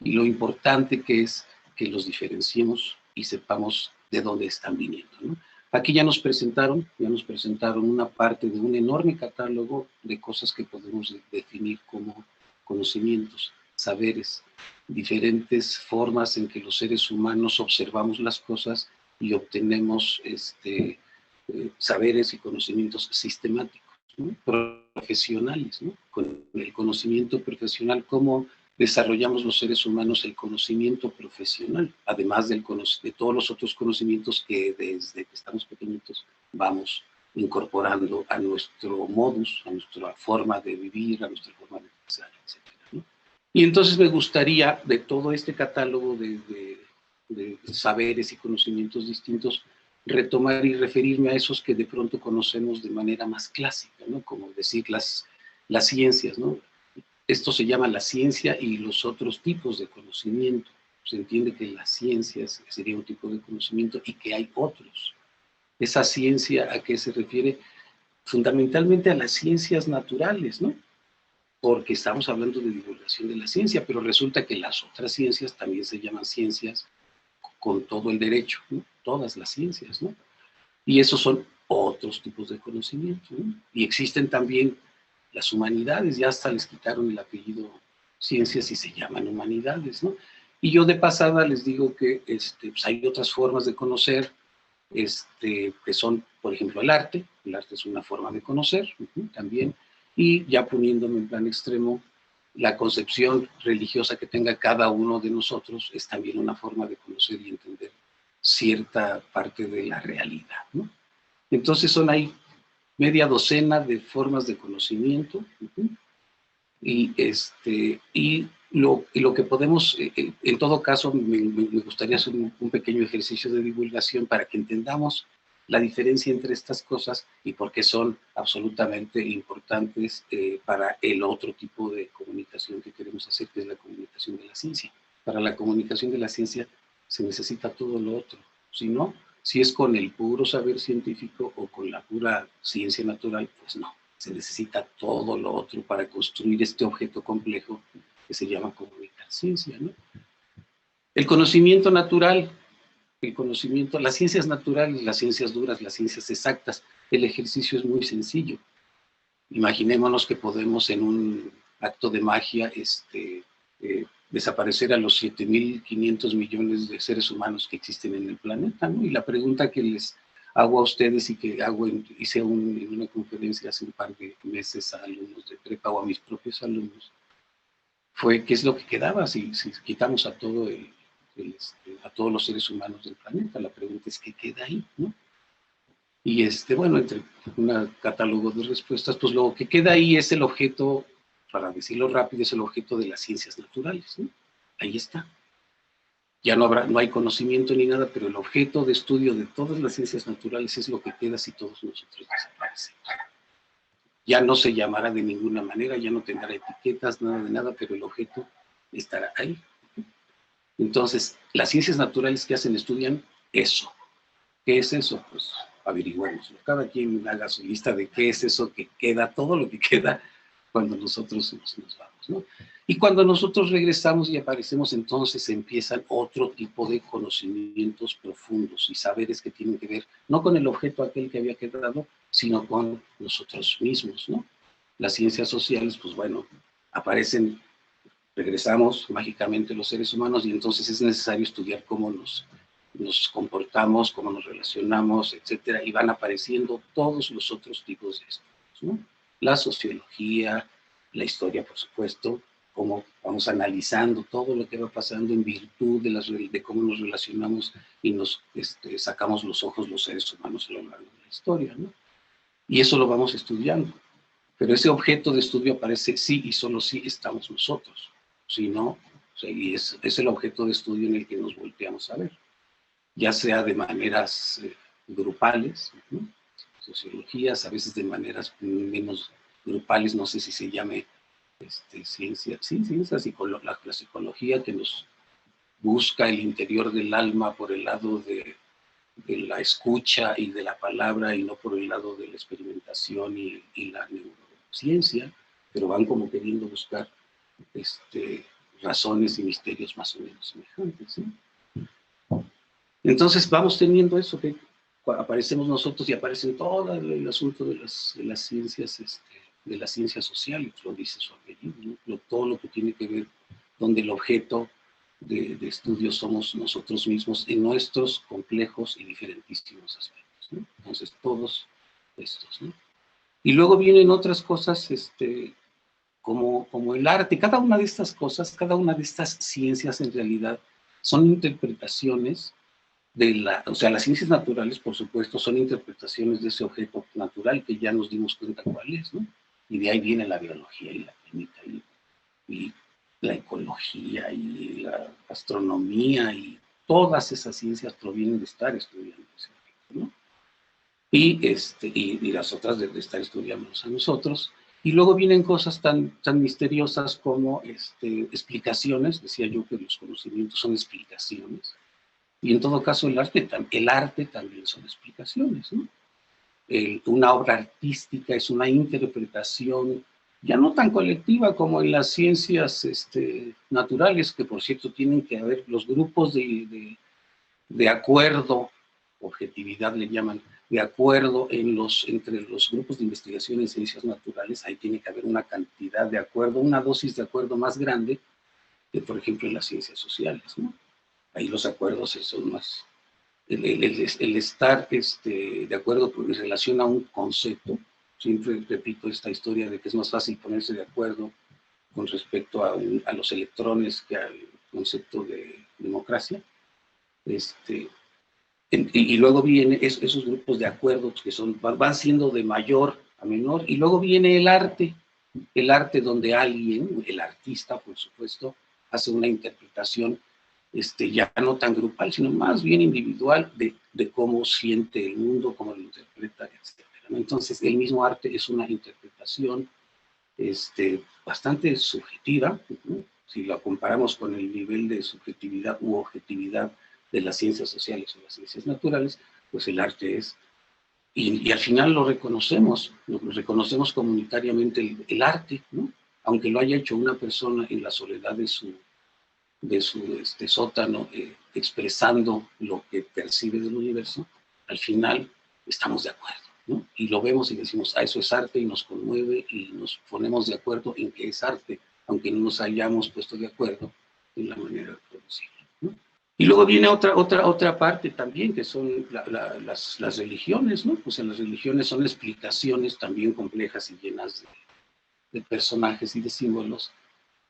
y lo importante que es que los diferenciemos y sepamos de dónde están viniendo, ¿no? Aquí ya nos presentaron una parte de un enorme catálogo de cosas que podemos definir como conocimientos, saberes, diferentes formas en que los seres humanos observamos las cosas y obtenemos saberes y conocimientos sistemáticos, ¿no? Profesionales, ¿no? Con el conocimiento profesional, cómo desarrollamos los seres humanos el conocimiento profesional, además de todos los otros conocimientos que desde que estamos pequeñitos vamos incorporando a nuestro modus, a nuestra forma de vivir, a nuestra forma de pensar, etc., ¿no? Y entonces me gustaría, de todo este catálogo de saberes y conocimientos distintos, retomar y referirme a esos que de pronto conocemos de manera más clásica, ¿no? Como decir las ciencias, ¿no? Esto se llama la ciencia y los otros tipos de conocimiento. Se entiende que las ciencias sería un tipo de conocimiento y que hay otros. Esa ciencia, ¿a qué se refiere? Fundamentalmente a las ciencias naturales, ¿no? Porque estamos hablando de divulgación de la ciencia, pero resulta que las otras ciencias también se llaman ciencias con todo el derecho, ¿no? Todas las ciencias, ¿no? Y esos son otros tipos de conocimiento, ¿no? Y existen también las humanidades, ya hasta les quitaron el apellido ciencias y se llaman humanidades, ¿no? Y yo de pasada les digo que pues hay otras formas de conocer, que son, por ejemplo, el arte. El arte es una forma de conocer, también. Y ya poniéndome en plan extremo, la concepción religiosa que tenga cada uno de nosotros es también una forma de conocer y entender cierta parte de la realidad, ¿no? Entonces son ahí media docena de formas de conocimiento, y lo que podemos, en todo caso, me gustaría hacer un pequeño ejercicio de divulgación para que entendamos la diferencia entre estas cosas y por qué son absolutamente importantes para el otro tipo de comunicación que queremos hacer, que es la comunicación de la ciencia. Para la comunicación de la ciencia se necesita todo lo otro. Si no, si es con el puro saber científico o con la pura ciencia natural, pues no. Se necesita todo lo otro para construir este objeto complejo que se llama comunicar ciencia, ¿no? El conocimiento natural, las ciencias naturales, las ciencias duras, las ciencias exactas, el ejercicio es muy sencillo. Imaginémonos que podemos en un acto de magia desaparecer a los 7.500 millones de seres humanos que existen en el planeta, ¿no? Y la pregunta que les hago a ustedes y que hice en una conferencia hace un par de meses a alumnos de prepa o a mis propios alumnos, fue qué es lo que quedaba si quitamos a todos los seres humanos del planeta. La pregunta es qué queda ahí, ¿no? Y bueno, entre un catálogo de respuestas, pues lo que queda ahí es el objeto, para decirlo rápido, es el objeto de las ciencias naturales, ¿no? Ahí está. Ya no hay conocimiento ni nada, pero el objeto de estudio de todas las ciencias naturales es lo que queda si todos nosotros desaparecemos. Ya no se llamará de ninguna manera, ya no tendrá etiquetas, nada de nada, pero el objeto estará ahí. Entonces, las ciencias naturales que hacen estudian eso. ¿Qué es eso? Pues averigüémoslo. Cada quien haga su lista de qué es eso que queda, todo lo que queda cuando nosotros nos vamos, ¿no? Y cuando nosotros regresamos y aparecemos, entonces empiezan otro tipo de conocimientos profundos y saberes que tienen que ver no con el objeto aquel que había quedado, sino con nosotros mismos, ¿no? Las ciencias sociales, pues bueno, aparecen, regresamos mágicamente los seres humanos y entonces es necesario estudiar cómo nos comportamos, cómo nos relacionamos, etcétera, y van apareciendo todos los otros tipos de estudios, ¿no? La sociología, la historia, por supuesto, cómo vamos analizando todo lo que va pasando en virtud de cómo nos relacionamos y nos sacamos los ojos los seres humanos a lo largo de la historia, ¿no? Y eso lo vamos estudiando. Pero ese objeto de estudio aparece sí y solo sí estamos nosotros. Si no, y es el objeto de estudio en el que nos volteamos a ver, ya sea de maneras grupales, ¿no? Sociologías, a veces de maneras menos grupales, no sé si se llame ciencia, sí, ciencia, la psicología que nos busca el interior del alma por el lado de la escucha y de la palabra y no por el lado de la experimentación y la neurociencia, pero van como queriendo buscar razones y misterios más o menos semejantes, ¿sí? Entonces vamos teniendo eso, que aparecemos nosotros y aparecen todo el asunto de las ciencias, de las ciencias sociales, lo dice su apellido, ¿no? Todo lo que tiene que ver, donde el objeto de estudio somos nosotros mismos en nuestros complejos y diferentísimos aspectos, ¿no? Entonces todos estos, ¿no? Y luego vienen otras cosas, como el arte. Cada una de estas cosas, cada una de estas ciencias en realidad son interpretaciones o sea, las ciencias naturales, por supuesto, son interpretaciones de ese objeto natural que ya nos dimos cuenta cuál es, ¿no? Y de ahí viene la biología y la química y la ecología y la astronomía y todas esas ciencias provienen de estar estudiando ese objeto, ¿no? Y las otras de estar estudiándonos a nosotros. Y luego vienen cosas tan misteriosas como explicaciones. Decía yo que los conocimientos son explicaciones. Y en todo caso el arte también son explicaciones, ¿no? Una obra artística es una interpretación ya no tan colectiva como en las ciencias naturales, que por cierto tienen que haber los grupos de acuerdo, objetividad le llaman, de acuerdo entre los grupos de investigación en ciencias naturales. Ahí tiene que haber una cantidad de acuerdo, una dosis de acuerdo más grande que, por ejemplo, en las ciencias sociales, ¿no? Ahí los acuerdos son más... El estar de acuerdo en relación a un concepto. Siempre repito esta historia de que es más fácil ponerse de acuerdo con respecto a los electrones que al concepto de democracia. Y luego vienen esos grupos de acuerdo que van siendo de mayor a menor, y luego viene el arte donde alguien, el artista por supuesto, hace una interpretación ya no tan grupal, sino más bien individual de cómo siente el mundo, cómo lo interpreta, etc. Entonces el mismo arte es una interpretación bastante subjetiva, ¿no? Si lo comparamos con el nivel de subjetividad u objetividad de las ciencias sociales o las ciencias naturales, pues el arte es, y al final lo reconocemos comunitariamente el arte, ¿no? Aunque lo haya hecho una persona en la soledad de su sótano, expresando lo que percibe del universo, al final estamos de acuerdo, ¿no? Y lo vemos y decimos, eso es arte, y nos conmueve y nos ponemos de acuerdo en que es arte, aunque no nos hayamos puesto de acuerdo en la manera de producirlo, ¿no? Y luego viene otra parte también, que son las religiones, ¿no? Pues en las religiones son explicaciones también complejas y llenas de personajes y de símbolos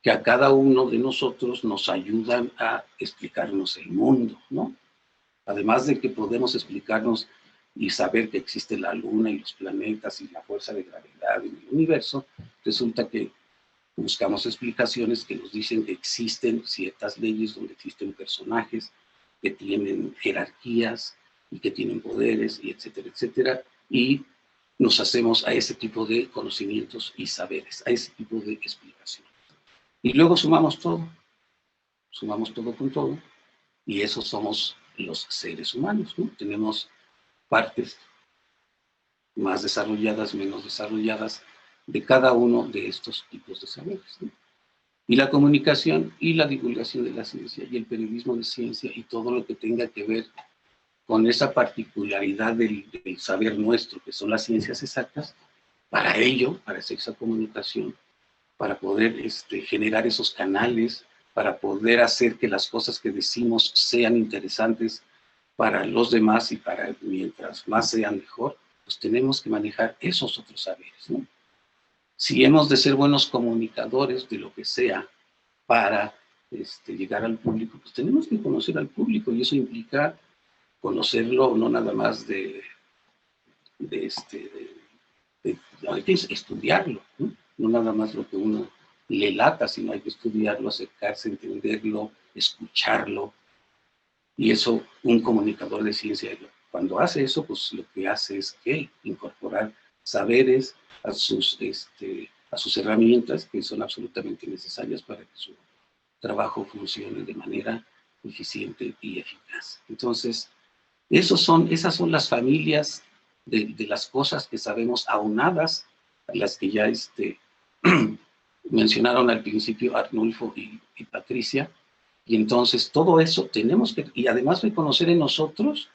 que a cada uno de nosotros nos ayudan a explicarnos el mundo, ¿no? Además de que podemos explicarnos y saber que existe la luna y los planetas y la fuerza de gravedad en el universo, resulta que buscamos explicaciones que nos dicen que existen ciertas leyes donde existen personajes que tienen jerarquías y que tienen poderes, y etcétera, etcétera, y nos hacemos a ese tipo de conocimientos y saberes, a ese tipo de explicaciones. Y luego sumamos todo con todo, y esos somos los seres humanos, ¿no? Tenemos partes más desarrolladas, menos desarrolladas, de cada uno de estos tipos de saberes, ¿no? Y la comunicación y la divulgación de la ciencia y el periodismo de ciencia y todo lo que tenga que ver con esa particularidad del saber nuestro, que son las ciencias exactas, para ello, para hacer esa comunicación, para poder generar esos canales, para poder hacer que las cosas que decimos sean interesantes para los demás y para mientras más sean mejor, pues tenemos que manejar esos otros saberes, ¿no? Si hemos de ser buenos comunicadores de lo que sea para llegar al público, pues tenemos que conocer al público, y eso implica conocerlo no nada más hay que estudiarlo, ¿no? No nada más lo que uno le lata, sino hay que estudiarlo, acercarse, entenderlo, escucharlo. Y eso, un comunicador de ciencia, cuando hace eso, pues lo que hace es que incorporar saberes a sus herramientas, que son absolutamente necesarias para que su trabajo funcione de manera eficiente y eficaz. Entonces, esas son las familias de las cosas que sabemos, aunadas a las que ya mencionaron al principio Arnulfo y Patricia. Y entonces todo eso tenemos que, y además reconocer en nosotros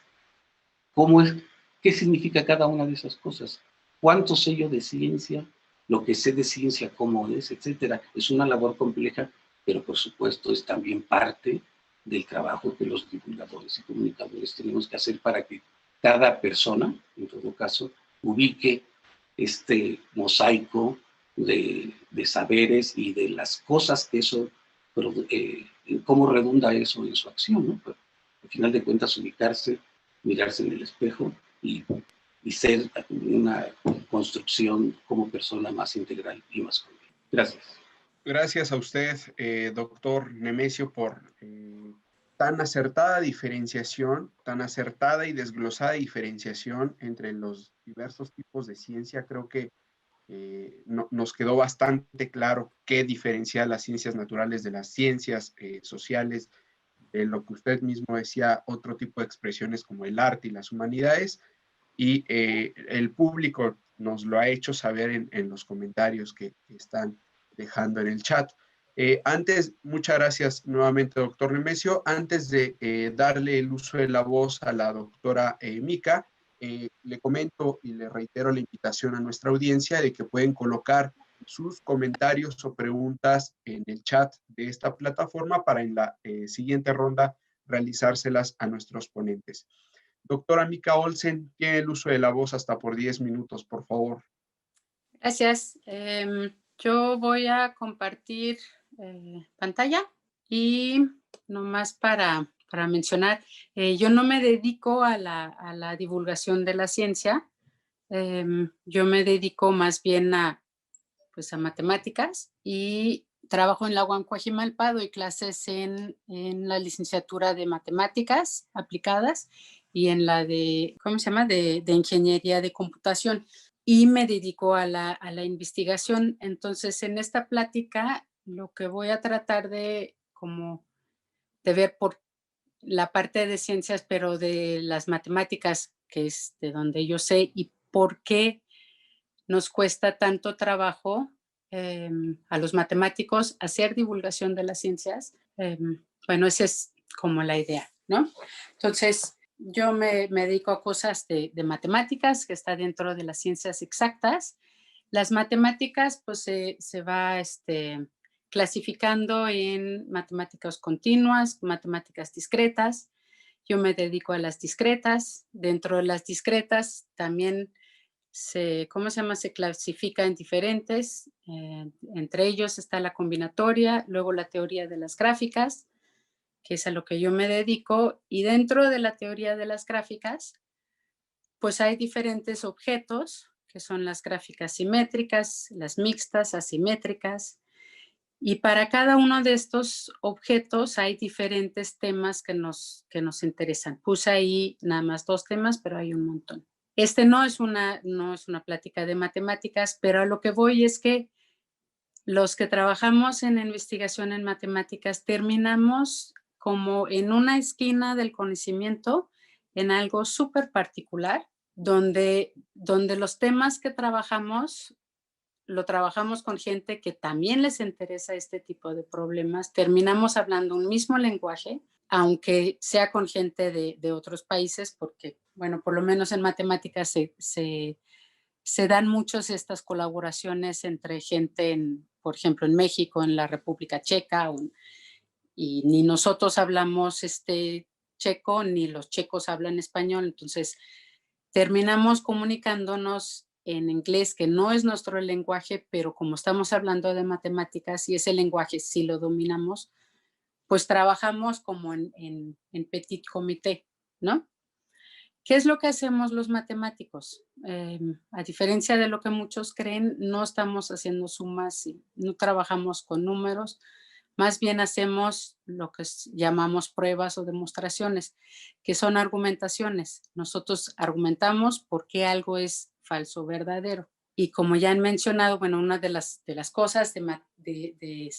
qué significa cada una de esas cosas, cuánto sé yo de ciencia, lo que sé de ciencia, cómo es, etcétera. Es una labor compleja, pero por supuesto es también parte del trabajo que los divulgadores y comunicadores tenemos que hacer para que cada persona, en todo caso, ubique este mosaico de saberes y de las cosas que eso, cómo redunda eso en su acción, ¿no? Pero, al final de cuentas, ubicarse, mirarse en el espejo y ser una construcción como persona más integral y más completa. Gracias. Gracias a usted, doctor Nemesio, por tan acertada diferenciación, tan acertada y desglosada diferenciación entre los diversos tipos de ciencia. Creo que nos quedó bastante claro qué diferencia las ciencias naturales de las ciencias sociales, lo que usted mismo decía, otro tipo de expresiones como el arte y las humanidades, y el público nos lo ha hecho saber en los comentarios que están dejando en el chat. Muchas gracias nuevamente, doctor Nemesio. Antes de darle el uso de la voz a la doctora Mica, le comento y le reitero la invitación a nuestra audiencia de que pueden colocar sus comentarios o preguntas en el chat de esta plataforma para en la siguiente ronda realizárselas a nuestros ponentes. Doctora Mica Olsen, tiene el uso de la voz hasta por 10 minutos, por favor. Gracias. Yo voy a compartir pantalla y nomás para mencionar, yo no me dedico a la divulgación de la ciencia, yo me dedico más bien a matemáticas y trabajo en la UAM Coajimalpa, doy clases en la licenciatura de matemáticas aplicadas y en la de, ¿cómo se llama?, de ingeniería de computación, y me dedico a la investigación. Entonces, en esta plática, lo que voy a tratar de ver por la parte de ciencias, pero de las matemáticas, que es de donde yo sé, y por qué nos cuesta tanto trabajo a los matemáticos hacer divulgación de las ciencias. Bueno, esa es como la idea, ¿no? Entonces, yo me dedico a cosas de matemáticas, que está dentro de las ciencias exactas. Las matemáticas, pues, se va clasificando en matemáticas continuas, matemáticas discretas. Yo me dedico a las discretas. Dentro de las discretas también se clasifica en diferentes. Entre ellos está la combinatoria, luego la teoría de las gráficas, que es a lo que yo me dedico, y dentro de la teoría de las gráficas, pues hay diferentes objetos, que son las gráficas simétricas, las mixtas, asimétricas, y para cada uno de estos objetos hay diferentes temas que nos interesan. Puse ahí nada más 2 temas, pero hay un montón. No es una plática de matemáticas, pero a lo que voy es que los que trabajamos en investigación en matemáticas terminamos como en una esquina del conocimiento, en algo súper particular, donde los temas que trabajamos, lo trabajamos con gente que también les interesa este tipo de problemas, terminamos hablando un mismo lenguaje, aunque sea con gente de otros países, porque, bueno, por lo menos en matemáticas se dan muchas estas colaboraciones entre gente, por ejemplo, en México, en la República Checa, y ni nosotros hablamos checo, ni los checos hablan español, entonces terminamos comunicándonos en inglés, que no es nuestro lenguaje, pero como estamos hablando de matemáticas y ese lenguaje sí lo dominamos, pues trabajamos como en petit comité, ¿no? ¿Qué es lo que hacemos los matemáticos? A diferencia de lo que muchos creen, no estamos haciendo sumas y no trabajamos con números, más bien hacemos lo que llamamos pruebas o demostraciones, que son argumentaciones. Nosotros argumentamos por qué algo es falso o verdadero. Y como ya han mencionado, bueno, una de las cosas de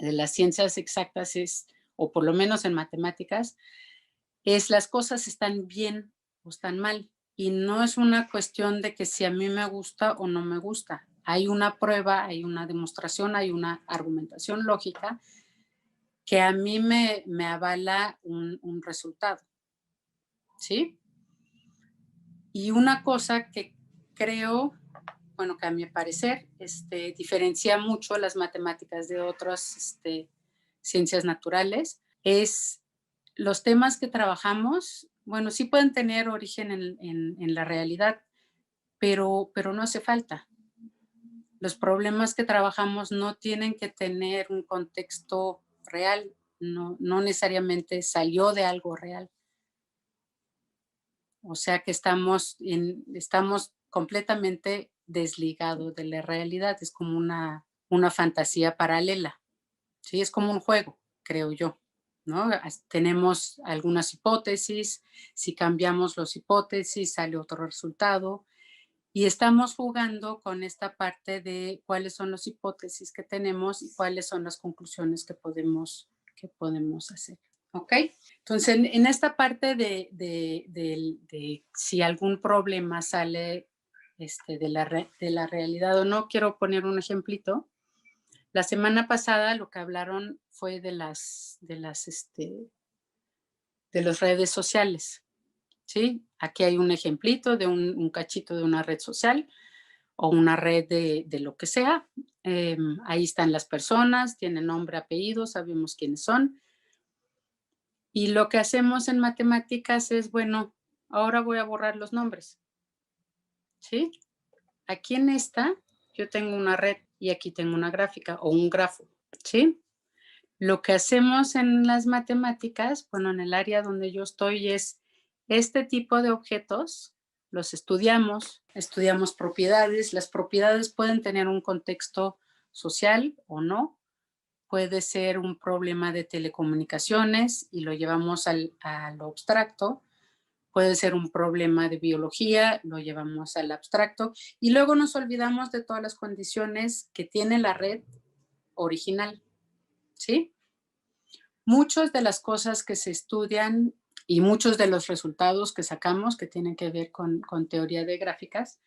las ciencias exactas es, o por lo menos en matemáticas, es las cosas están bien o están mal. Y no es una cuestión de que si a mí me gusta o no me gusta. Hay una prueba, hay una demostración, hay una argumentación lógica que a mí me avala un resultado. ¿Sí? Y una cosa que creo, bueno, que a mi parecer diferencia mucho las matemáticas de otras ciencias naturales, es los temas que trabajamos, bueno, sí pueden tener origen en la realidad, pero no hace falta. Los problemas que trabajamos no tienen que tener un contexto real, no necesariamente salió de algo real. O sea que estamos completamente desligados de la realidad, es como una fantasía paralela, ¿sí? Es como un juego, creo yo, ¿no? Tenemos algunas hipótesis, si cambiamos las hipótesis sale otro resultado, Y estamos jugando con esta parte de cuáles son las hipótesis que tenemos y cuáles son las conclusiones que podemos hacer. ¿Ok? Entonces, en esta parte de si algún problema sale de la realidad o no, quiero poner un ejemplito. La semana pasada lo que hablaron fue de las redes sociales. ¿Sí? Aquí hay un ejemplito de un cachito de una red social o una red de lo que sea. Ahí están las personas, tienen nombre, apellido, sabemos quiénes son. Y lo que hacemos en matemáticas es, bueno, ahora voy a borrar los nombres. ¿Sí? Aquí en esta yo tengo una red y aquí tengo una gráfica o un grafo. ¿Sí? Lo que hacemos en las matemáticas, bueno, en el área donde yo estoy es este tipo de objetos, los estudiamos propiedades. Las propiedades pueden tener un contexto social o no. Puede ser un problema de telecomunicaciones y lo llevamos a lo abstracto. Puede ser un problema de biología, lo llevamos al abstracto. Y luego nos olvidamos de todas las condiciones que tiene la red original. ¿Sí? Muchas de las cosas que se estudian y muchos de los resultados que sacamos que tienen que ver con teoría de gráficas,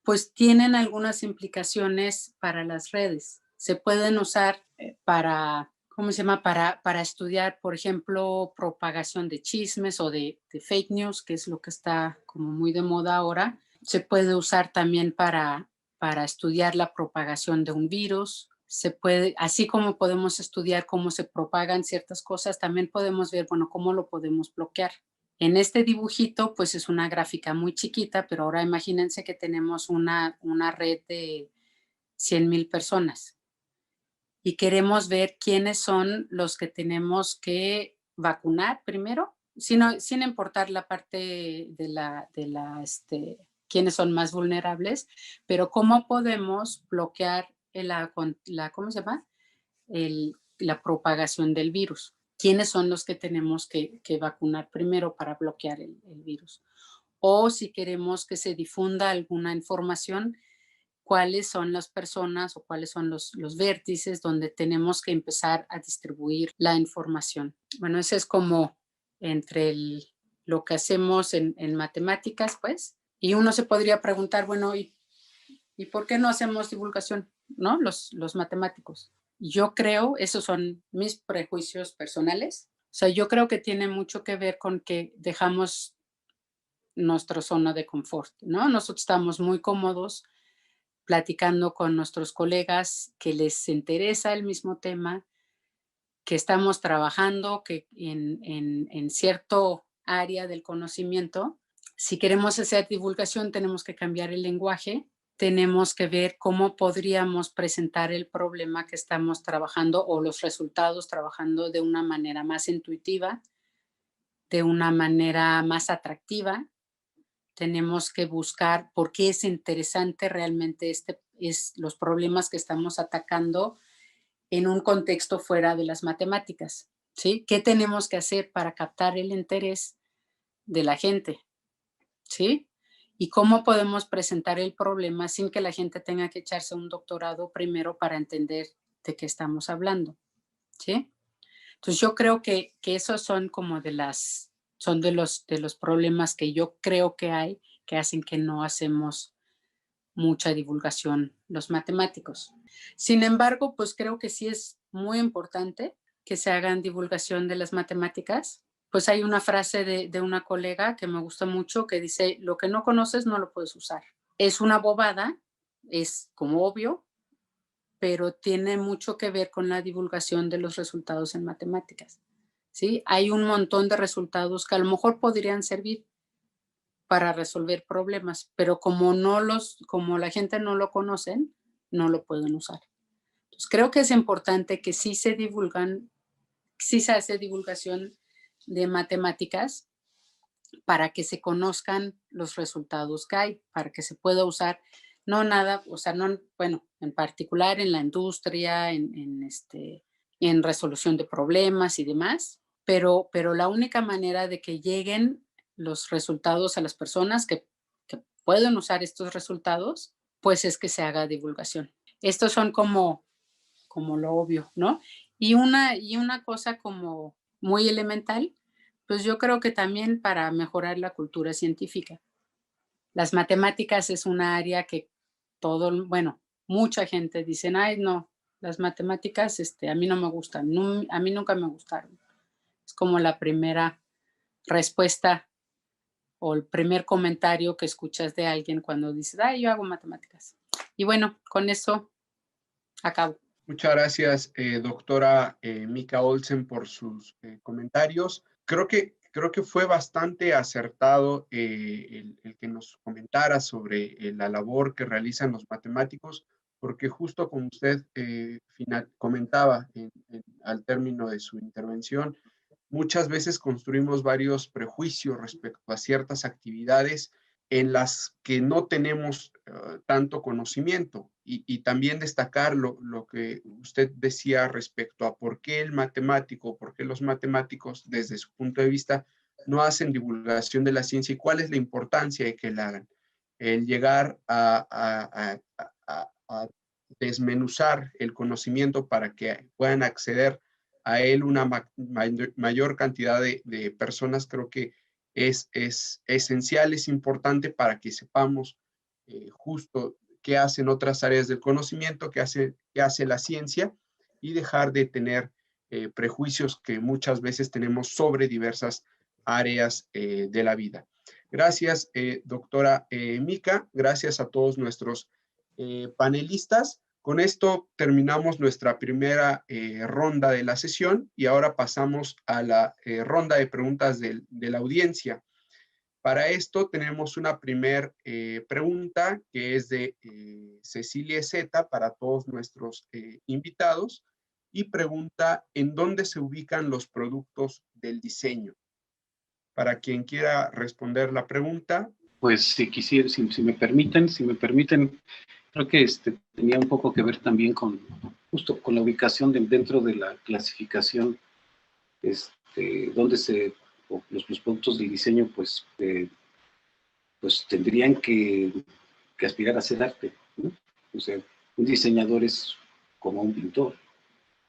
pues tienen algunas implicaciones para las redes. Se pueden usar para estudiar, por ejemplo, propagación de chismes o de fake news, que es lo que está como muy de moda ahora. Se puede usar también para estudiar la propagación de un virus. Se puede, así como podemos estudiar cómo se propagan ciertas cosas, también podemos ver, bueno, cómo lo podemos bloquear. En este dibujito, pues es una gráfica muy chiquita, pero ahora imagínense que tenemos una red de 100,000 personas y queremos ver quiénes son los que tenemos que vacunar primero, sin importar la parte de quiénes son más vulnerables, pero cómo podemos bloquear la propagación del virus. ¿Quiénes son los que tenemos que vacunar primero para bloquear el virus? O si queremos que se difunda alguna información, cuáles son las personas o cuáles son los vértices donde tenemos que empezar a distribuir la información. Bueno, ese es como entre lo que hacemos en matemáticas, pues. Y uno se podría preguntar, bueno, ¿y por qué no hacemos divulgación, no? Los matemáticos. Yo creo, esos son mis prejuicios personales, o sea, yo creo que tiene mucho que ver con que dejamos nuestra zona de confort, ¿no? Nosotros estamos muy cómodos platicando con nuestros colegas que les interesa el mismo tema, que estamos trabajando que en cierto área del conocimiento. Si queremos hacer divulgación, tenemos que cambiar el lenguaje, tenemos que ver cómo podríamos presentar el problema que estamos trabajando o los resultados trabajando de una manera más intuitiva, de una manera más atractiva. Tenemos que buscar por qué es interesante realmente los problemas que estamos atacando en un contexto fuera de las matemáticas, ¿sí? ¿Qué tenemos que hacer para captar el interés de la gente? ¿Sí? Y cómo podemos presentar el problema sin que la gente tenga que echarse un doctorado primero para entender de qué estamos hablando, ¿sí? Entonces yo creo que esos son como de los problemas que yo creo que hay, que hacen que no hacemos mucha divulgación los matemáticos. Sin embargo, pues creo que sí es muy importante que se hagan divulgación de las matemáticas. Pues hay una frase de una colega que me gusta mucho que dice, lo que no conoces no lo puedes usar. Es una bobada, es como obvio, pero tiene mucho que ver con la divulgación de los resultados en matemáticas, ¿sí? Hay un montón de resultados que a lo mejor podrían servir para resolver problemas, pero como la gente no lo conocen, no lo pueden usar. Entonces, creo que es importante que sí se hace divulgación de matemáticas para que se conozcan los resultados que hay, para que se pueda usar, en particular en la industria, en resolución de problemas y demás, pero la única manera de que lleguen los resultados a las personas que pueden usar estos resultados, pues es que se haga divulgación. Estos son como lo obvio, ¿no? Y una cosa como muy elemental, pues yo creo que también para mejorar la cultura científica. Las matemáticas es una área que mucha gente dice, ay, no, las matemáticas a mí no me gustan, a mí nunca me gustaron. Es como la primera respuesta o el primer comentario que escuchas de alguien cuando dices, ay, yo hago matemáticas. Y bueno, con eso acabo. Muchas gracias, doctora Mika Olsen, por sus comentarios. Creo que fue bastante acertado el que nos comentara sobre la labor que realizan los matemáticos, porque justo como usted comentaba al término de su intervención, muchas veces construimos varios prejuicios respecto a ciertas actividades en las que no tenemos tanto conocimiento y también destacar lo que usted decía respecto a por qué por qué los matemáticos desde su punto de vista no hacen divulgación de la ciencia y cuál es la importancia de que la hagan. El llegar a desmenuzar el conocimiento para que puedan acceder a él una mayor cantidad de personas, creo que es esencial, es importante para que sepamos justo qué hacen otras áreas del conocimiento, qué hace la ciencia y dejar de tener prejuicios que muchas veces tenemos sobre diversas áreas de la vida. Gracias, doctora Mika, gracias a todos nuestros panelistas. Con esto terminamos nuestra primera ronda de la sesión y ahora pasamos a la ronda de preguntas de la audiencia. Para esto tenemos una primera pregunta que es de Cecilia Zeta para todos nuestros invitados y pregunta: ¿en dónde se ubican los productos del diseño? Para quien quiera responder la pregunta. Pues si quisiera, si me permiten, creo que tenía un poco que ver también justo con la ubicación dentro de la clasificación, donde los productos del diseño, pues tendrían que aspirar a hacer arte, ¿no? O sea, un diseñador es como un pintor,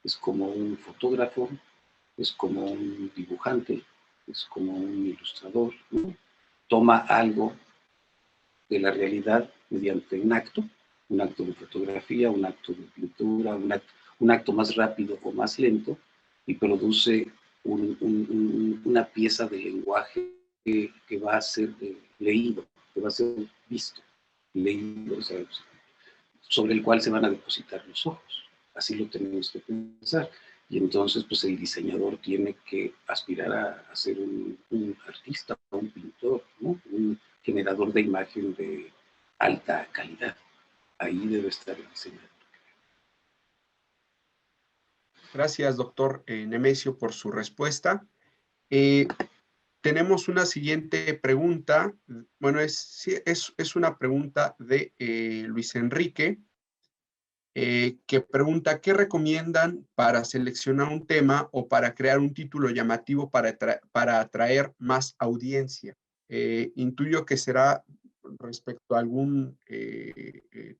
es como un fotógrafo, es como un dibujante, es como un ilustrador, ¿no? Toma algo de la realidad mediante un acto de fotografía, un acto de pintura, un acto más rápido o más lento, y produce una pieza de lenguaje que va a ser leído, que va a ser visto, leído, o sea, sobre el cual se van a depositar los ojos. Así lo tenemos que pensar. Y entonces, pues el diseñador tiene que aspirar a ser un artista, un pintor, ¿no? Un generador de imagen de alta calidad. Ahí debe estar el diseñador. Gracias, doctor Nemesio, por su respuesta. Tenemos una siguiente pregunta. Bueno, es una pregunta de Luis Enrique, que pregunta: ¿qué recomiendan para seleccionar un tema o para crear un título llamativo para atraer más audiencia? Intuyo que será respecto a algún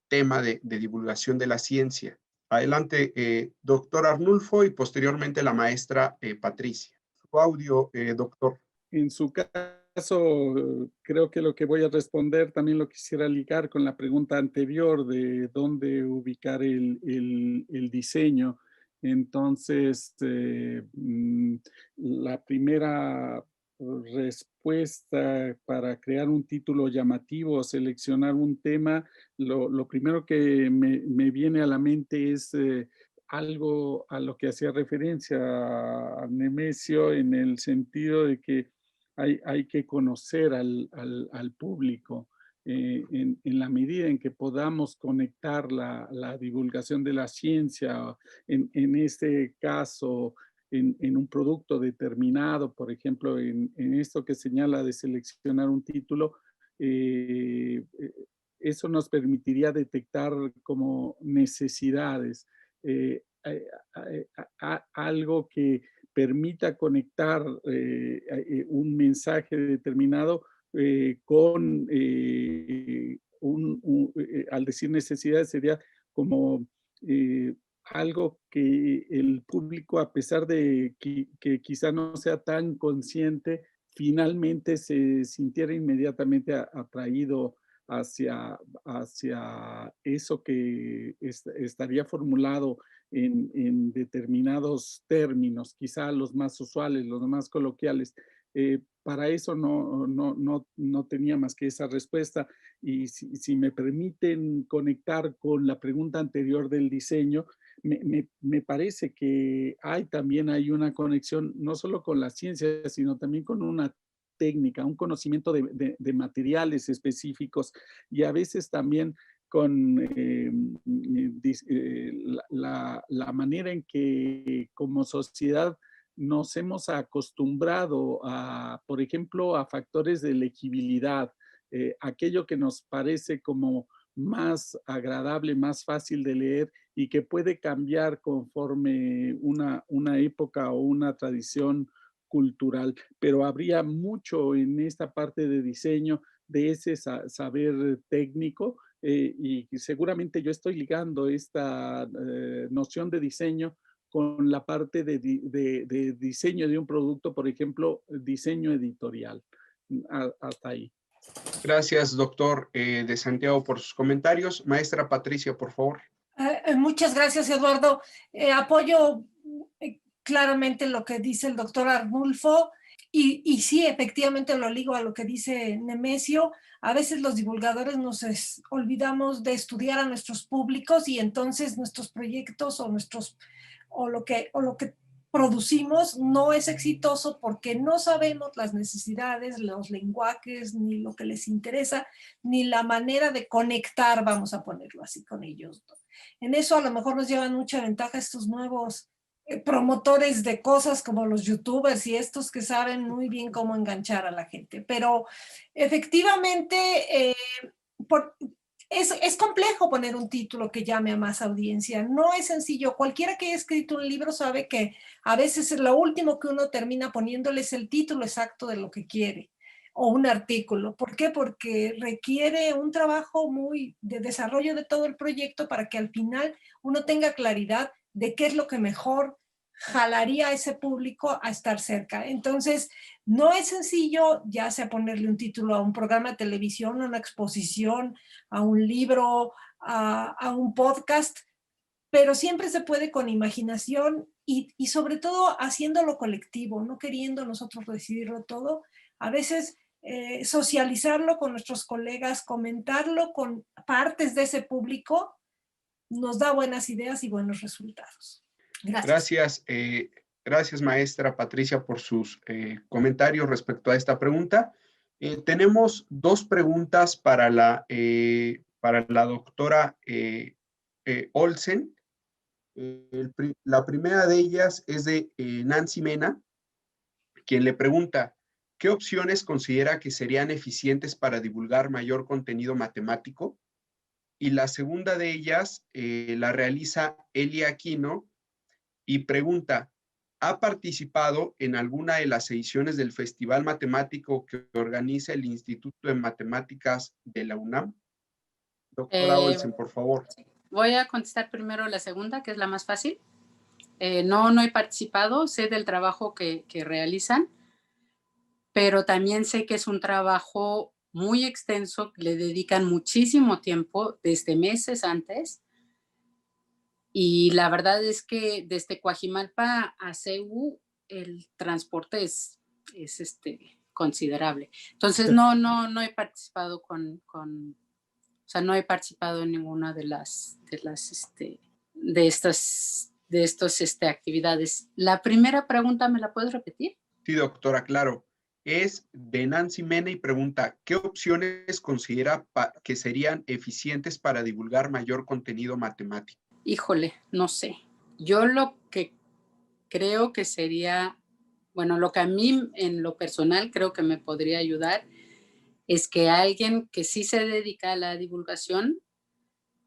tema de divulgación de la ciencia. Adelante, doctor Arnulfo, y posteriormente la maestra Patricia. Su audio, doctor. En su caso, creo que lo que voy a responder también lo quisiera ligar con la pregunta anterior de dónde ubicar el diseño. Entonces, la primera respuesta para crear un título llamativo o seleccionar un tema, lo primero que me viene a la mente es algo a lo que hacía referencia a Nemesio, en el sentido de que hay que conocer al público. En la medida en que podamos conectar la divulgación de la ciencia, en este caso, en un producto determinado, por ejemplo, en esto que señala de seleccionar un título, eso nos permitiría detectar como necesidades, algo que permita conectar un mensaje determinado con al decir necesidades, sería como algo que el público, a pesar de que quizá no sea tan consciente, finalmente se sintiera inmediatamente atraído hacia eso que estaría formulado en determinados términos, quizá los más usuales, los más coloquiales. Para eso no tenía más que esa respuesta. Y si me permiten conectar con la pregunta anterior del diseño, me parece que también hay una conexión no solo con la ciencia, sino también con una técnica, un conocimiento de materiales específicos, y a veces también con la manera en que como sociedad nos hemos acostumbrado por ejemplo, a factores de legibilidad, aquello que nos parece como más agradable, más fácil de leer y que puede cambiar conforme una época o una tradición cultural. Pero habría mucho en esta parte de diseño de ese saber técnico, y seguramente yo estoy ligando esta noción de diseño con la parte de diseño de un producto, por ejemplo, diseño editorial. Hasta ahí. Gracias, doctor de Santiago, por sus comentarios. Maestra Patricia, por favor. Muchas gracias, Eduardo. Apoyo claramente lo que dice el doctor Arnulfo y sí, efectivamente lo ligo a lo que dice Nemesio. A veces los divulgadores nos olvidamos de estudiar a nuestros públicos y entonces nuestros proyectos o lo que producimos no es exitoso porque no sabemos las necesidades, los lenguajes, ni lo que les interesa, ni la manera de conectar, vamos a ponerlo así, con ellos. En eso a lo mejor nos llevan mucha ventaja estos nuevos promotores de cosas como los youtubers y estos que saben muy bien cómo enganchar a la gente. Pero efectivamente es complejo poner un título que llame a más audiencia. No es sencillo. Cualquiera que haya escrito un libro sabe que a veces lo último que uno termina poniéndole es el título exacto de lo que quiere, o un artículo. ¿Por qué? Porque requiere un trabajo muy de desarrollo de todo el proyecto para que al final uno tenga claridad de qué es lo que mejor jalaría a ese público a estar cerca. Entonces, no es sencillo ya sea ponerle un título a un programa de televisión, a una exposición, a un libro, a un podcast, pero siempre se puede con imaginación y sobre todo haciéndolo colectivo, no queriendo nosotros decidirlo todo. A veces socializarlo con nuestros colegas, comentarlo con partes de ese público, nos da buenas ideas y buenos resultados. Gracias. Gracias, maestra Patricia, por sus comentarios respecto a esta pregunta. Tenemos dos preguntas para la doctora Olsen. La primera de ellas es de Nancy Mena, quien le pregunta, ¿qué opciones considera que serían eficientes para divulgar mayor contenido matemático? Y la segunda de ellas la realiza Elia Aquino y pregunta, ¿ha participado en alguna de las ediciones del Festival Matemático que organiza el Instituto de Matemáticas de la UNAM? Doctora Olsen, por favor. Voy a contestar primero la segunda, que es la más fácil. No he participado, sé del trabajo que realizan, pero también sé que es un trabajo muy extenso, le dedican muchísimo tiempo, desde meses antes, y la verdad es que desde Coajimalpa a CEU el transporte es considerable. Entonces no he participado o sea, no he participado en ninguna de estas actividades. La primera pregunta, ¿me la puedes repetir? Sí, doctora, claro. Es de Nancy Mena y pregunta, ¿qué opciones considera que serían eficientes para divulgar mayor contenido matemático? Híjole, no sé. Yo lo que creo que sería, bueno, lo que a mí en lo personal creo que me podría ayudar es que alguien que sí se dedica a la divulgación,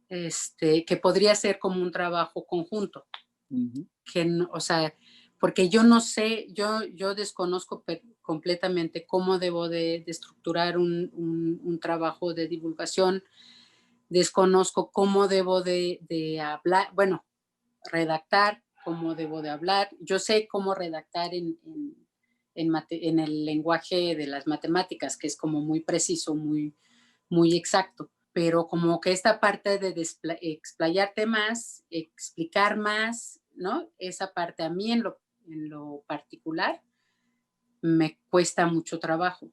que podría ser como un trabajo conjunto. Uh-huh. Que no, o sea, porque yo no sé, yo desconozco completamente cómo debo de estructurar un trabajo de divulgación. desconozco cómo debo de hablar, bueno, redactar, cómo debo de hablar. Yo sé cómo redactar en el lenguaje de las matemáticas, que es como muy preciso, muy, muy exacto, pero como que esta parte de explayarte más, explicar más, ¿no? Esa parte a mí en lo particular me cuesta mucho trabajo.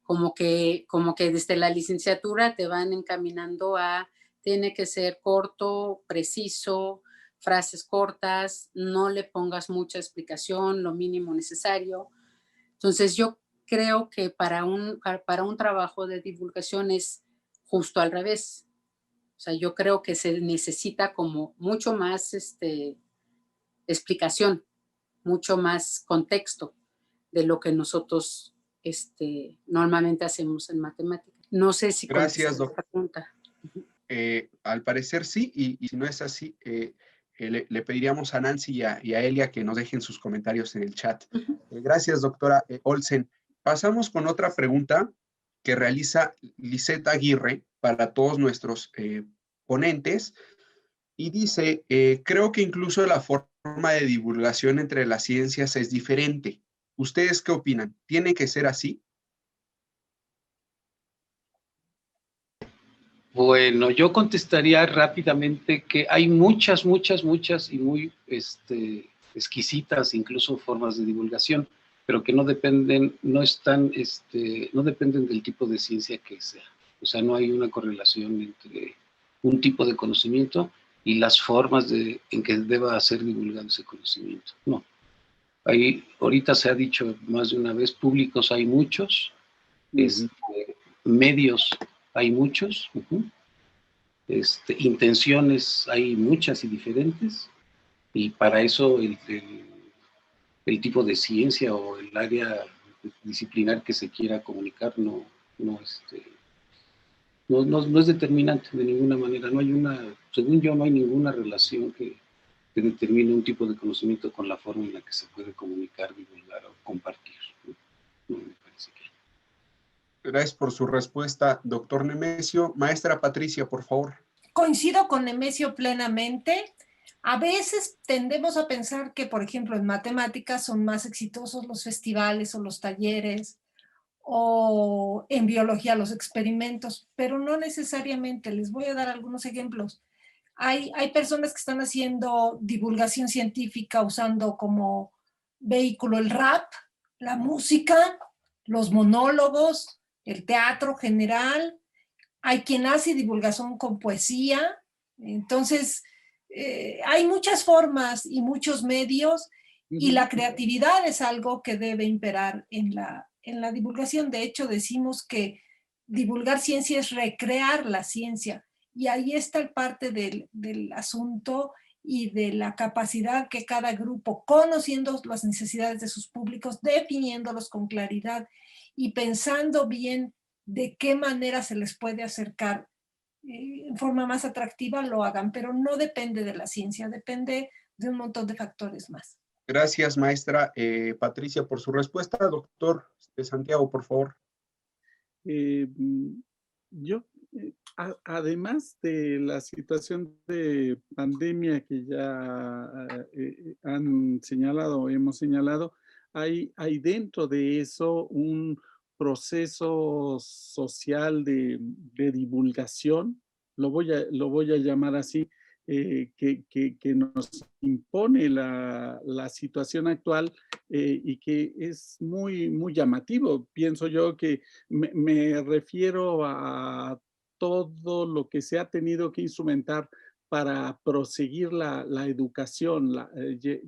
Como que desde la licenciatura te van encaminando a, tiene que ser corto, preciso, frases cortas, no le pongas mucha explicación, lo mínimo necesario. Entonces yo creo que para un trabajo de divulgación es justo al revés. O sea, yo creo que se necesita como mucho más explicación, mucho más contexto de lo que nosotros normalmente hacemos en matemáticas. No sé si Gracias, contesté esta pregunta. Al parecer sí, y si no es así, le pediríamos a Nancy y a Elia que nos dejen sus comentarios en el chat. Gracias, doctora Olsen. Pasamos con otra pregunta que realiza Lisette Aguirre para todos nuestros ponentes y dice, creo que incluso la forma de divulgación entre las ciencias es diferente. ¿Ustedes qué opinan? ¿Tiene que ser así? Bueno, yo contestaría rápidamente que hay muchas y muy exquisitas incluso formas de divulgación, pero que no dependen, no están, no dependen del tipo de ciencia que sea. O sea, no hay una correlación entre un tipo de conocimiento y las formas en que deba ser divulgado ese conocimiento. No. Ahorita se ha dicho más de una vez, públicos hay muchos, medios hay muchos, intenciones hay muchas y diferentes, y para eso el tipo de ciencia o el área disciplinar que se quiera comunicar no es determinante de ninguna manera. No hay según yo, no hay ninguna relación que determine un tipo de conocimiento con la forma en la que se puede comunicar, divulgar o compartir. No me parece que. Gracias por su respuesta, doctor Nemesio. Maestra Patricia, por favor. Coincido con Nemesio plenamente. A veces tendemos a pensar que, por ejemplo, en matemáticas son más exitosos los festivales o los talleres, o en biología los experimentos, pero no necesariamente. Les voy a dar algunos ejemplos. Hay personas que están haciendo divulgación científica usando como vehículo el rap, la música, los monólogos, el teatro general. Hay quien hace divulgación con poesía. Entonces, hay muchas formas y muchos medios, y la creatividad es algo que debe imperar en la divulgación. De hecho, decimos que divulgar ciencia es recrear la ciencia, y ahí está el parte del asunto y de la capacidad que cada grupo, conociendo las necesidades de sus públicos, definiéndolos con claridad y pensando bien de qué manera se les puede acercar en forma más atractiva, lo hagan, pero no depende de la ciencia, depende de un montón de factores más. Gracias, maestra Patricia, por su respuesta. Doctor Santiago, por favor. Yo, además de la situación de pandemia que ya han señalado, hemos señalado, hay dentro de eso un proceso social de divulgación, lo voy a llamar así, que nos impone la situación actual, y que es muy, muy llamativo. Pienso yo que me refiero a todo lo que se ha tenido que instrumentar para proseguir la educación,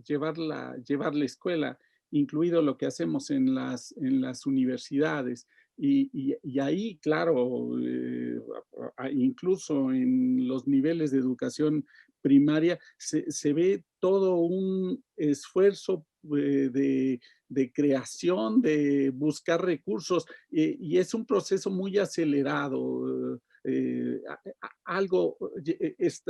llevar la escuela, incluido lo que hacemos en las universidades. Y ahí, claro, incluso en los niveles de educación primaria, se ve todo un esfuerzo de creación, de buscar recursos, y es un proceso muy acelerado.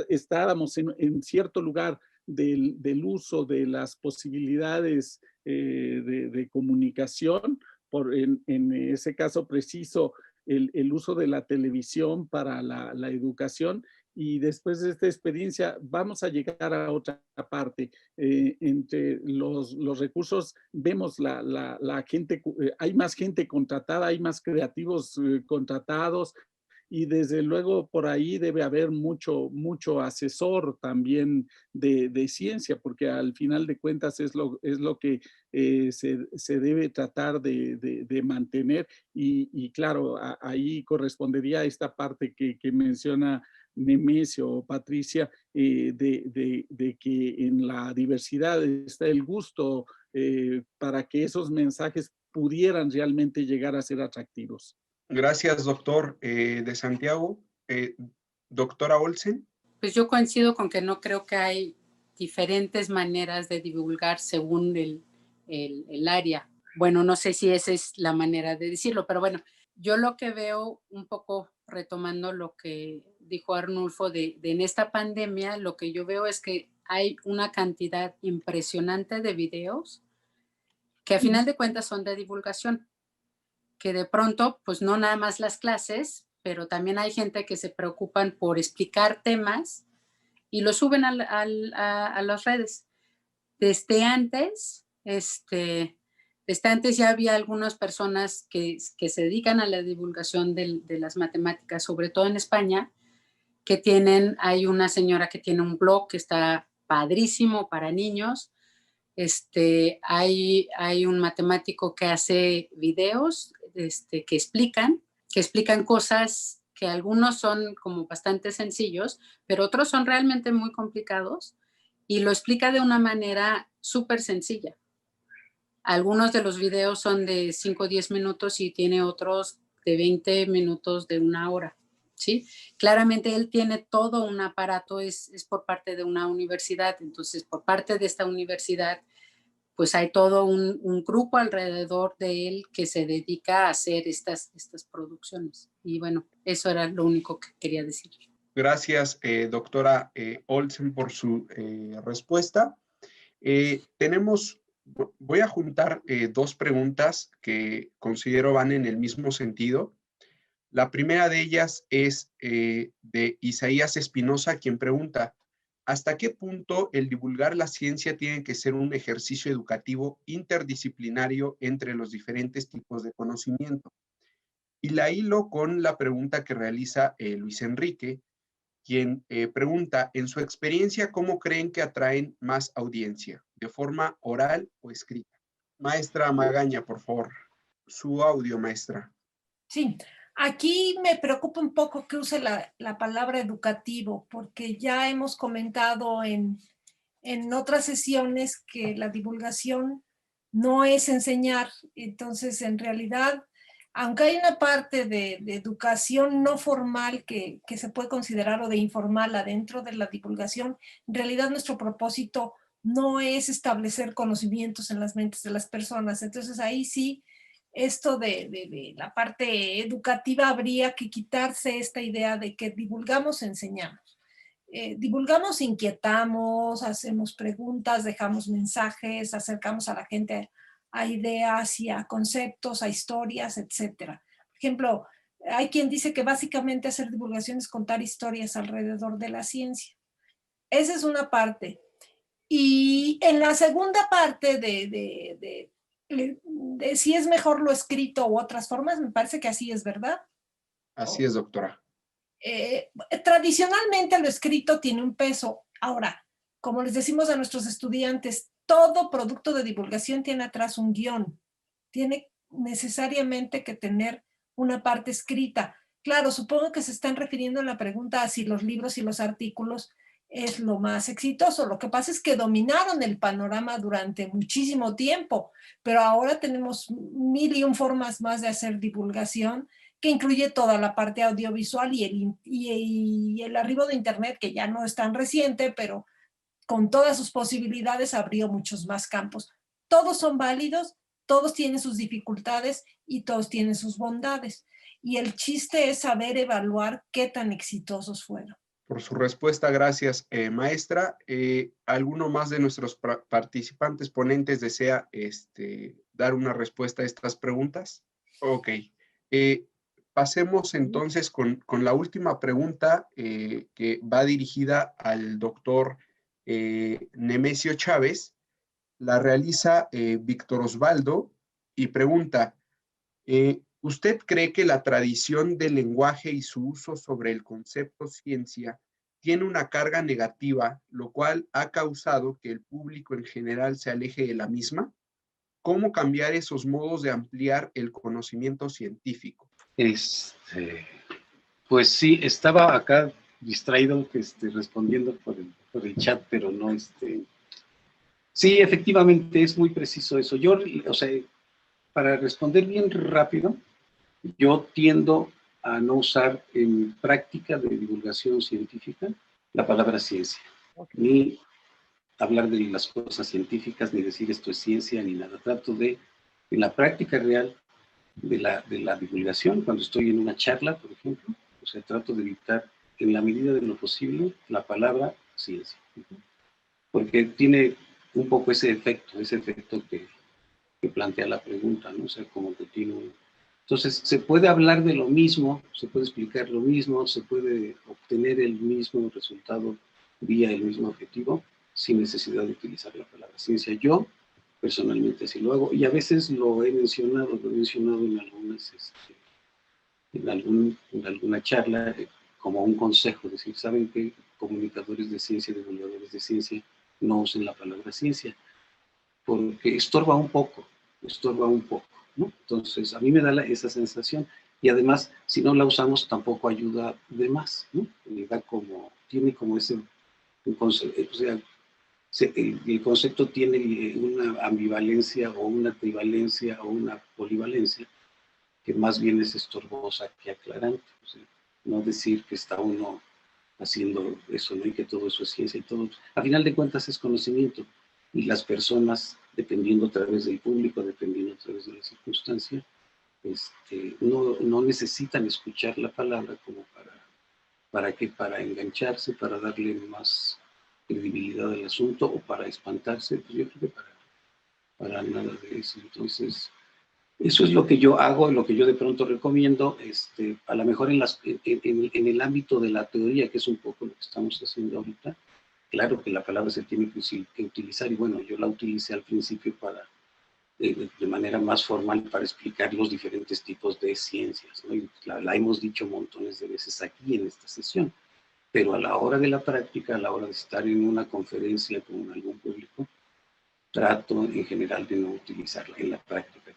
Estábamos en cierto lugar del uso de las posibilidades de comunicación, en ese caso preciso, el uso de la televisión para la educación. Y después de esta experiencia vamos a llegar a otra parte. Entre los recursos vemos la gente, hay más gente contratada, hay más creativos contratados, y desde luego por ahí debe haber mucho asesor también de ciencia, porque al final de cuentas es lo que se debe tratar de mantener. Y claro, ahí correspondería a esta parte que menciona Nemesio o Patricia, de que en la diversidad está el gusto para que esos mensajes pudieran realmente llegar a ser atractivos. Gracias, doctor de Santiago. Doctora Olsen. Pues yo coincido con que no creo que hay diferentes maneras de divulgar según el área. Bueno, no sé si esa es la manera de decirlo, pero bueno, yo lo que veo, un poco retomando lo que dijo Arnulfo de en esta pandemia, lo que yo veo es que hay una cantidad impresionante de videos que a final de cuentas son de divulgación, que de pronto, pues no nada más las clases, pero también hay gente que se preocupan por explicar temas y lo suben a las redes. Desde antes ya había algunas personas que se dedican a la divulgación de las matemáticas, sobre todo en España, que hay una señora que tiene un blog que está padrísimo para niños. Hay un matemático que hace videos que explican cosas que algunos son como bastante sencillos, pero otros son realmente muy complicados y lo explica de una manera súper sencilla. Algunos de los videos son de 5 o 10 minutos y tiene otros de 20 minutos, de 1 hora. ¿Sí? Claramente él tiene todo un aparato, es por parte de una universidad, entonces por parte de esta universidad pues hay todo un grupo alrededor de él que se dedica a hacer estas producciones. Y bueno, eso era lo único que quería decir. Gracias, doctora Olsen, por su respuesta. Voy a juntar 2 preguntas que considero van en el mismo sentido. La primera de ellas es de Isaías Espinosa, quien pregunta: ¿hasta qué punto el divulgar la ciencia tiene que ser un ejercicio educativo interdisciplinario entre los diferentes tipos de conocimiento? Y la hilo con la pregunta que realiza Luis Enrique, quien pregunta: en su experiencia, ¿cómo creen que atraen más audiencia? ¿De forma oral o escrita? Maestra Magaña, por favor. Su audio, maestra. Sí, aquí me preocupa un poco que use la palabra educativo, porque ya hemos comentado en otras sesiones que la divulgación no es enseñar. Entonces, en realidad, aunque hay una parte de educación no formal que se puede considerar, o de informal adentro de la divulgación, en realidad nuestro propósito no es establecer conocimientos en las mentes de las personas. Entonces, ahí sí, esto de la parte educativa, habría que quitarse esta idea de que divulgamos, enseñamos. Divulgamos, inquietamos, hacemos preguntas, dejamos mensajes, acercamos a la gente a ideas y a conceptos, a historias, etcétera. Por ejemplo, hay quien dice que básicamente hacer divulgación es contar historias alrededor de la ciencia. Esa es una parte. Y en la segunda parte de si es mejor lo escrito u otras formas, me parece que así es, ¿verdad? Así es, doctora. Tradicionalmente lo escrito tiene un peso. Ahora, como les decimos a nuestros estudiantes, todo producto de divulgación tiene atrás un guión. Tiene necesariamente que tener una parte escrita. Claro, supongo que se están refiriendo en la pregunta a si los libros y los artículos es lo más exitoso. Lo que pasa es que dominaron el panorama durante muchísimo tiempo, pero ahora tenemos 1001 formas más de hacer divulgación, que incluye toda la parte audiovisual y el arribo de Internet, que ya no es tan reciente, pero con todas sus posibilidades abrió muchos más campos. Todos son válidos, todos tienen sus dificultades y todos tienen sus bondades. Y el chiste es saber evaluar qué tan exitosos fueron. Por su respuesta, gracias, maestra. ¿Alguno más de nuestros participantes ponentes desea dar una respuesta a estas preguntas? Ok. pasemos entonces con la última pregunta que va dirigida al doctor Nemesio Chávez. La realiza Víctor Osvaldo y pregunta, ¿usted cree que la tradición del lenguaje y su uso sobre el concepto ciencia tiene una carga negativa, lo cual ha causado que el público en general se aleje de la misma? ¿Cómo cambiar esos modos de ampliar el conocimiento científico? Pues sí, estaba acá distraído respondiendo por el chat, pero no. Sí, efectivamente, es muy preciso eso. Yo, o sea, para responder bien rápido, yo tiendo a no usar en práctica de divulgación científica la palabra ciencia, ni hablar de las cosas científicas, ni decir esto es ciencia, ni nada. Trato de, en la práctica real de la divulgación, cuando estoy en una charla, por ejemplo, o sea, trato de evitar, en la medida de lo posible, la palabra ciencia. Porque tiene un poco ese efecto que plantea la pregunta, ¿no? O sea, como que tiene un... Entonces, se puede hablar de lo mismo, se puede explicar lo mismo, se puede obtener el mismo resultado vía el mismo objetivo, sin necesidad de utilizar la palabra ciencia. Yo, personalmente, así lo hago, y a veces lo he mencionado en algunas, en alguna charla, como un consejo, es decir, ¿saben qué? Comunicadores de ciencia, divulgadores de ciencia, no usen la palabra ciencia, porque estorba un poco, ¿no? Entonces, a mí me da esa sensación, y además, si no la usamos, tampoco ayuda de más, ¿no? Tiene como ese concepto, o sea, el concepto tiene una ambivalencia o una trivalencia o una polivalencia que más bien es estorbosa que aclarante. O sea, no decir que está uno haciendo eso, ¿no? Y que todo eso es ciencia y todo. A final de cuentas es conocimiento, y las personas, dependiendo a través del público, dependiendo a través de la circunstancia, no necesitan escuchar la palabra como para engancharse, para darle más credibilidad al asunto o para espantarse. Pues yo creo que para nada de eso. Entonces, eso es lo que yo hago, lo que yo de pronto recomiendo, a lo mejor en el ámbito de la teoría, que es un poco lo que estamos haciendo ahorita. Claro que la palabra se tiene que utilizar, y bueno, yo la utilicé al principio de manera más formal para explicar los diferentes tipos de ciencias, ¿no? Y la hemos dicho montones de veces aquí en esta sesión, pero a la hora de la práctica, a la hora de estar en una conferencia con algún público, trato en general de no utilizarla en la práctica.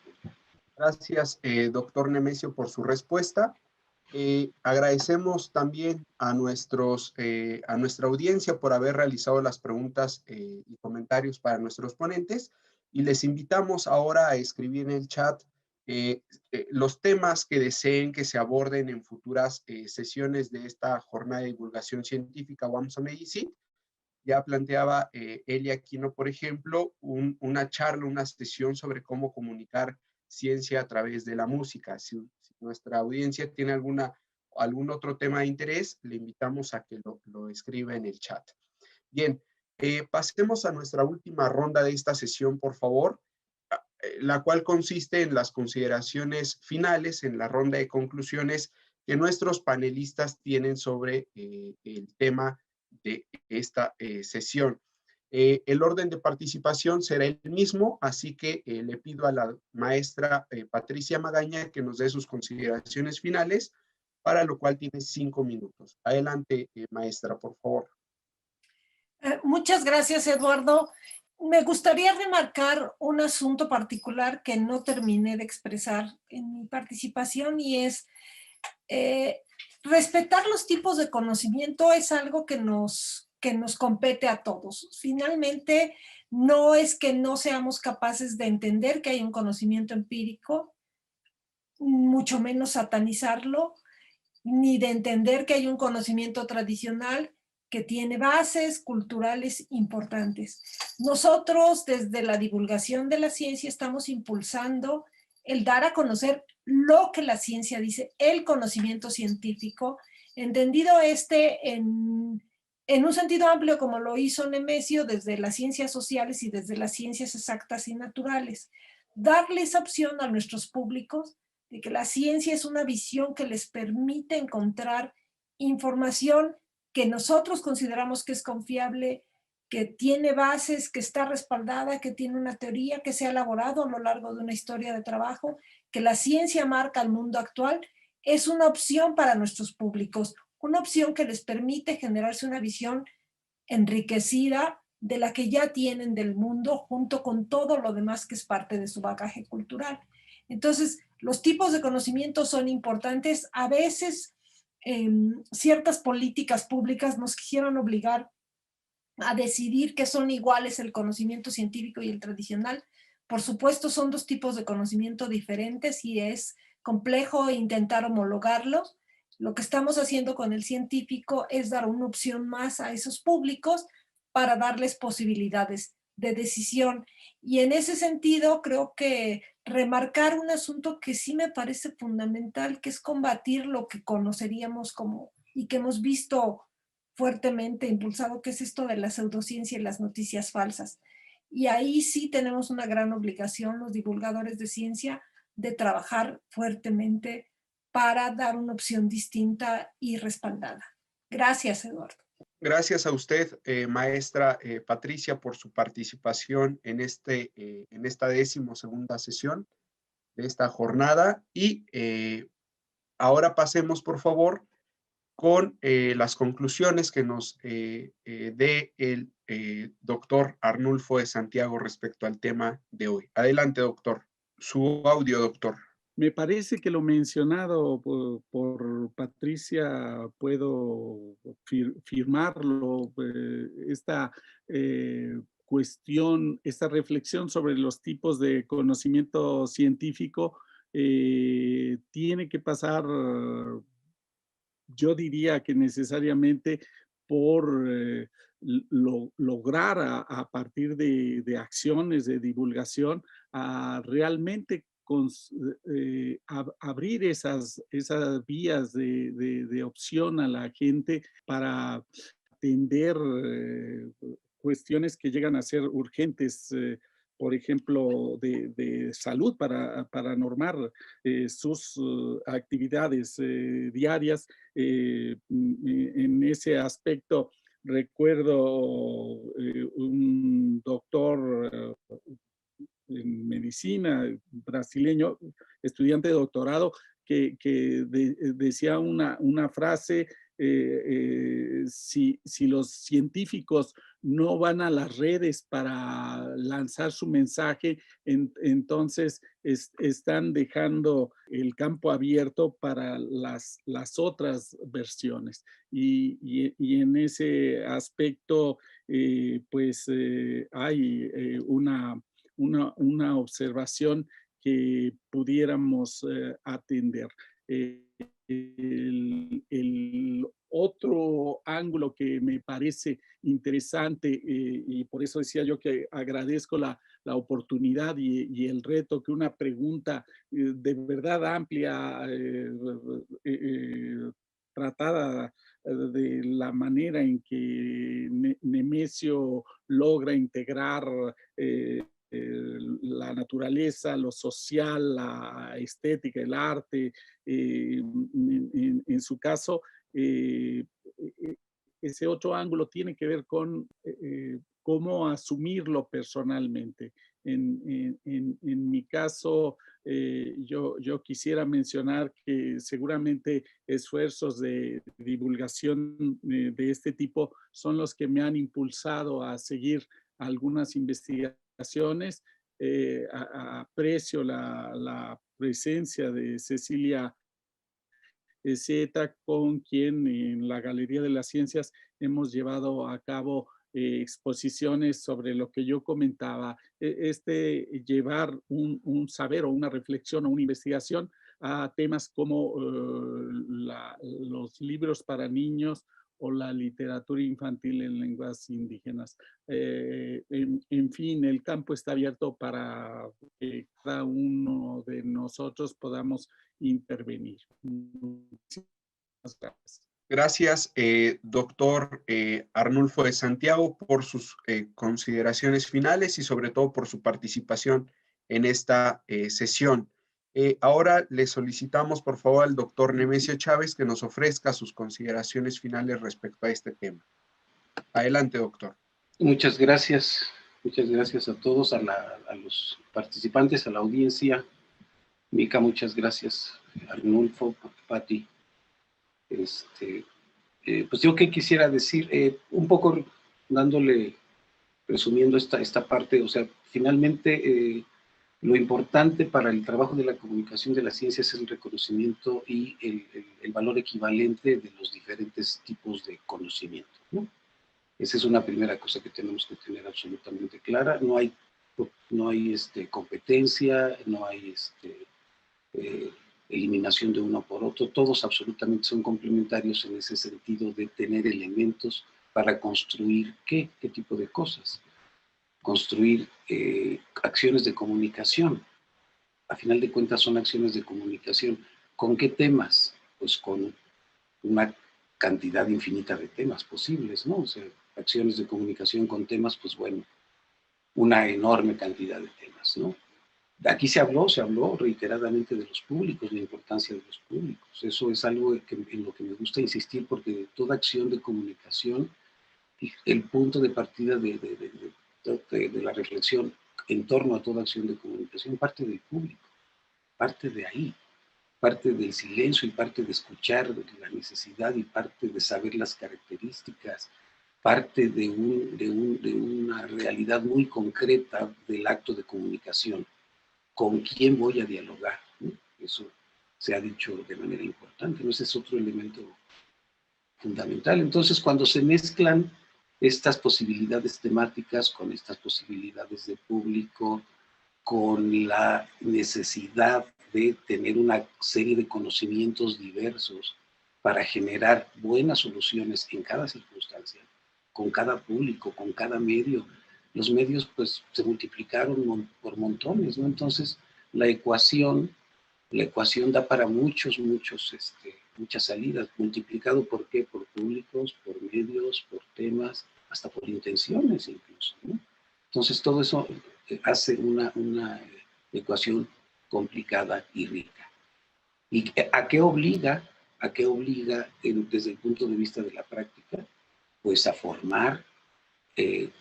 Gracias, doctor Nemesio, por su respuesta. Agradecemos también a nuestra audiencia por haber realizado las preguntas y comentarios para nuestros ponentes, y les invitamos ahora a escribir en el chat los temas que deseen que se aborden en futuras sesiones de esta jornada de divulgación científica WAMSO Medicine. Ya planteaba Elia Aquino, por ejemplo, una charla, una sesión sobre cómo comunicar ciencia a través de la música. Si nuestra audiencia tiene algún otro tema de interés, le invitamos a que lo escriba en el chat. Bien, pasemos a nuestra última ronda de esta sesión, por favor, la cual consiste en las consideraciones finales, en la ronda de conclusiones que nuestros panelistas tienen sobre el tema de esta sesión. El orden de participación será el mismo, así que le pido a la maestra Patricia Magaña que nos dé sus consideraciones finales, para lo cual tiene 5 minutos. Adelante, maestra, por favor. Muchas gracias, Eduardo. Me gustaría remarcar un asunto particular que no terminé de expresar en mi participación, y es respetar los tipos de conocimiento. Es algo que nos compete a todos. Finalmente, no es que no seamos capaces de entender que hay un conocimiento empírico, mucho menos satanizarlo, ni de entender que hay un conocimiento tradicional que tiene bases culturales importantes. Nosotros, desde la divulgación de la ciencia, estamos impulsando el dar a conocer lo que la ciencia dice, el conocimiento científico, entendido en un sentido amplio, como lo hizo Nemesio, desde las ciencias sociales y desde las ciencias exactas y naturales. Darle esa opción a nuestros públicos de que la ciencia es una visión que les permite encontrar información que nosotros consideramos que es confiable, que tiene bases, que está respaldada, que tiene una teoría que se ha elaborado a lo largo de una historia de trabajo, que la ciencia marca al mundo actual, es una opción para nuestros públicos, una opción que les permite generarse una visión enriquecida de la que ya tienen del mundo, junto con todo lo demás que es parte de su bagaje cultural. Entonces, los tipos de conocimiento son importantes. A veces, ciertas políticas públicas nos quisieron obligar a decidir que son iguales el conocimiento científico y el tradicional. Por supuesto, son dos tipos de conocimiento diferentes y es complejo intentar homologarlos. Lo que estamos haciendo con el científico es dar una opción más a esos públicos para darles posibilidades de decisión. Y en ese sentido, creo que remarcar un asunto que sí me parece fundamental, que es combatir lo que conoceríamos como, y que hemos visto fuertemente impulsado, que es esto de la pseudociencia y las noticias falsas. Y ahí sí tenemos una gran obligación, los divulgadores de ciencia, de trabajar fuertemente para dar una opción distinta y respaldada. Gracias, Eduardo. Gracias a usted, maestra Patricia, por su participación en esta 12ª sesión de esta jornada. Y ahora pasemos, por favor, con las conclusiones que nos dé el doctor Arnulfo de Santiago respecto al tema de hoy. Adelante, doctor. Su audio, doctor. Me parece que lo mencionado por Patricia puedo firmarlo, esta cuestión, esta reflexión sobre los tipos de conocimiento científico tiene que pasar, yo diría que necesariamente por lograr a partir de acciones de divulgación a realmente abrir esas vías de opción a la gente para atender cuestiones que llegan a ser urgentes, por ejemplo, de salud para normar sus actividades diarias. En ese aspecto, recuerdo un doctor en medicina brasileño, estudiante de doctorado, que decía una frase, si los científicos no van a las redes para lanzar su mensaje, entonces están dejando el campo abierto para las otras versiones. Y en ese aspecto, pues hay una observación que pudiéramos atender. El otro ángulo que me parece interesante, y por eso decía yo que agradezco la oportunidad y el reto, que una pregunta de verdad amplia, tratada de la manera en que Nemesio logra integrar la naturaleza, lo social, la estética, el arte. En su caso, ese otro ángulo tiene que ver con cómo asumirlo personalmente. En mi caso, yo quisiera mencionar que seguramente esfuerzos de divulgación de este tipo son los que me han impulsado a seguir algunas investigaciones. Aprecio la presencia de Cecilia Zeta, con quien en la Galería de las Ciencias hemos llevado a cabo exposiciones sobre lo que yo comentaba, llevar un saber o una reflexión o una investigación a temas como los libros para niños o la literatura infantil en lenguas indígenas. En fin, el campo está abierto para que cada uno de nosotros podamos intervenir. Muchísimas gracias. Gracias, doctor Arnulfo de Santiago, por sus consideraciones finales y sobre todo por su participación en esta sesión. Ahora le solicitamos, por favor, al doctor Nemesio Chávez que nos ofrezca sus consideraciones finales respecto a este tema. Adelante, doctor. Muchas gracias a todos, a los participantes, a la audiencia. Mica, muchas gracias. Arnulfo, Pati. Pues yo qué quisiera decir, un poco resumiendo esta parte, o sea, finalmente lo importante para el trabajo de la comunicación de la ciencia es el reconocimiento y el valor equivalente de los diferentes tipos de conocimiento, ¿no? Esa es una primera cosa que tenemos que tener absolutamente clara. No hay competencia, no hay eliminación de uno por otro. Todos absolutamente son complementarios en ese sentido de tener elementos para construir ¿qué tipo de cosas? Construir acciones de comunicación. A final de cuentas son acciones de comunicación. ¿Con qué temas? Pues con una cantidad infinita de temas posibles, ¿no? O sea, acciones de comunicación con temas, pues bueno, una enorme cantidad de temas, ¿no? Aquí se habló reiteradamente de los públicos, la importancia de los públicos. Eso es algo en lo que me gusta insistir, porque de toda acción de comunicación, el punto de partida de la reflexión en torno a toda acción de comunicación parte del público, parte de ahí, parte del silencio y parte de escuchar la necesidad y parte de saber las características, parte de una realidad muy concreta del acto de comunicación. ¿Con quién voy a dialogar? ¿No? Eso se ha dicho de manera importante, ¿no? Ese es otro elemento fundamental. Entonces, cuando se mezclan estas posibilidades temáticas con estas posibilidades de público, con la necesidad de tener una serie de conocimientos diversos para generar buenas soluciones en cada circunstancia, con cada público, con cada medio. Los medios pues se multiplicaron por montones, ¿no? Entonces la ecuación da para muchas salidas, multiplicado por qué, por públicos, por medios, por temas, hasta por intenciones incluso, ¿no? Entonces todo eso hace una ecuación complicada y rica. ¿Y a qué obliga? Desde el punto de vista de la práctica? Pues a formar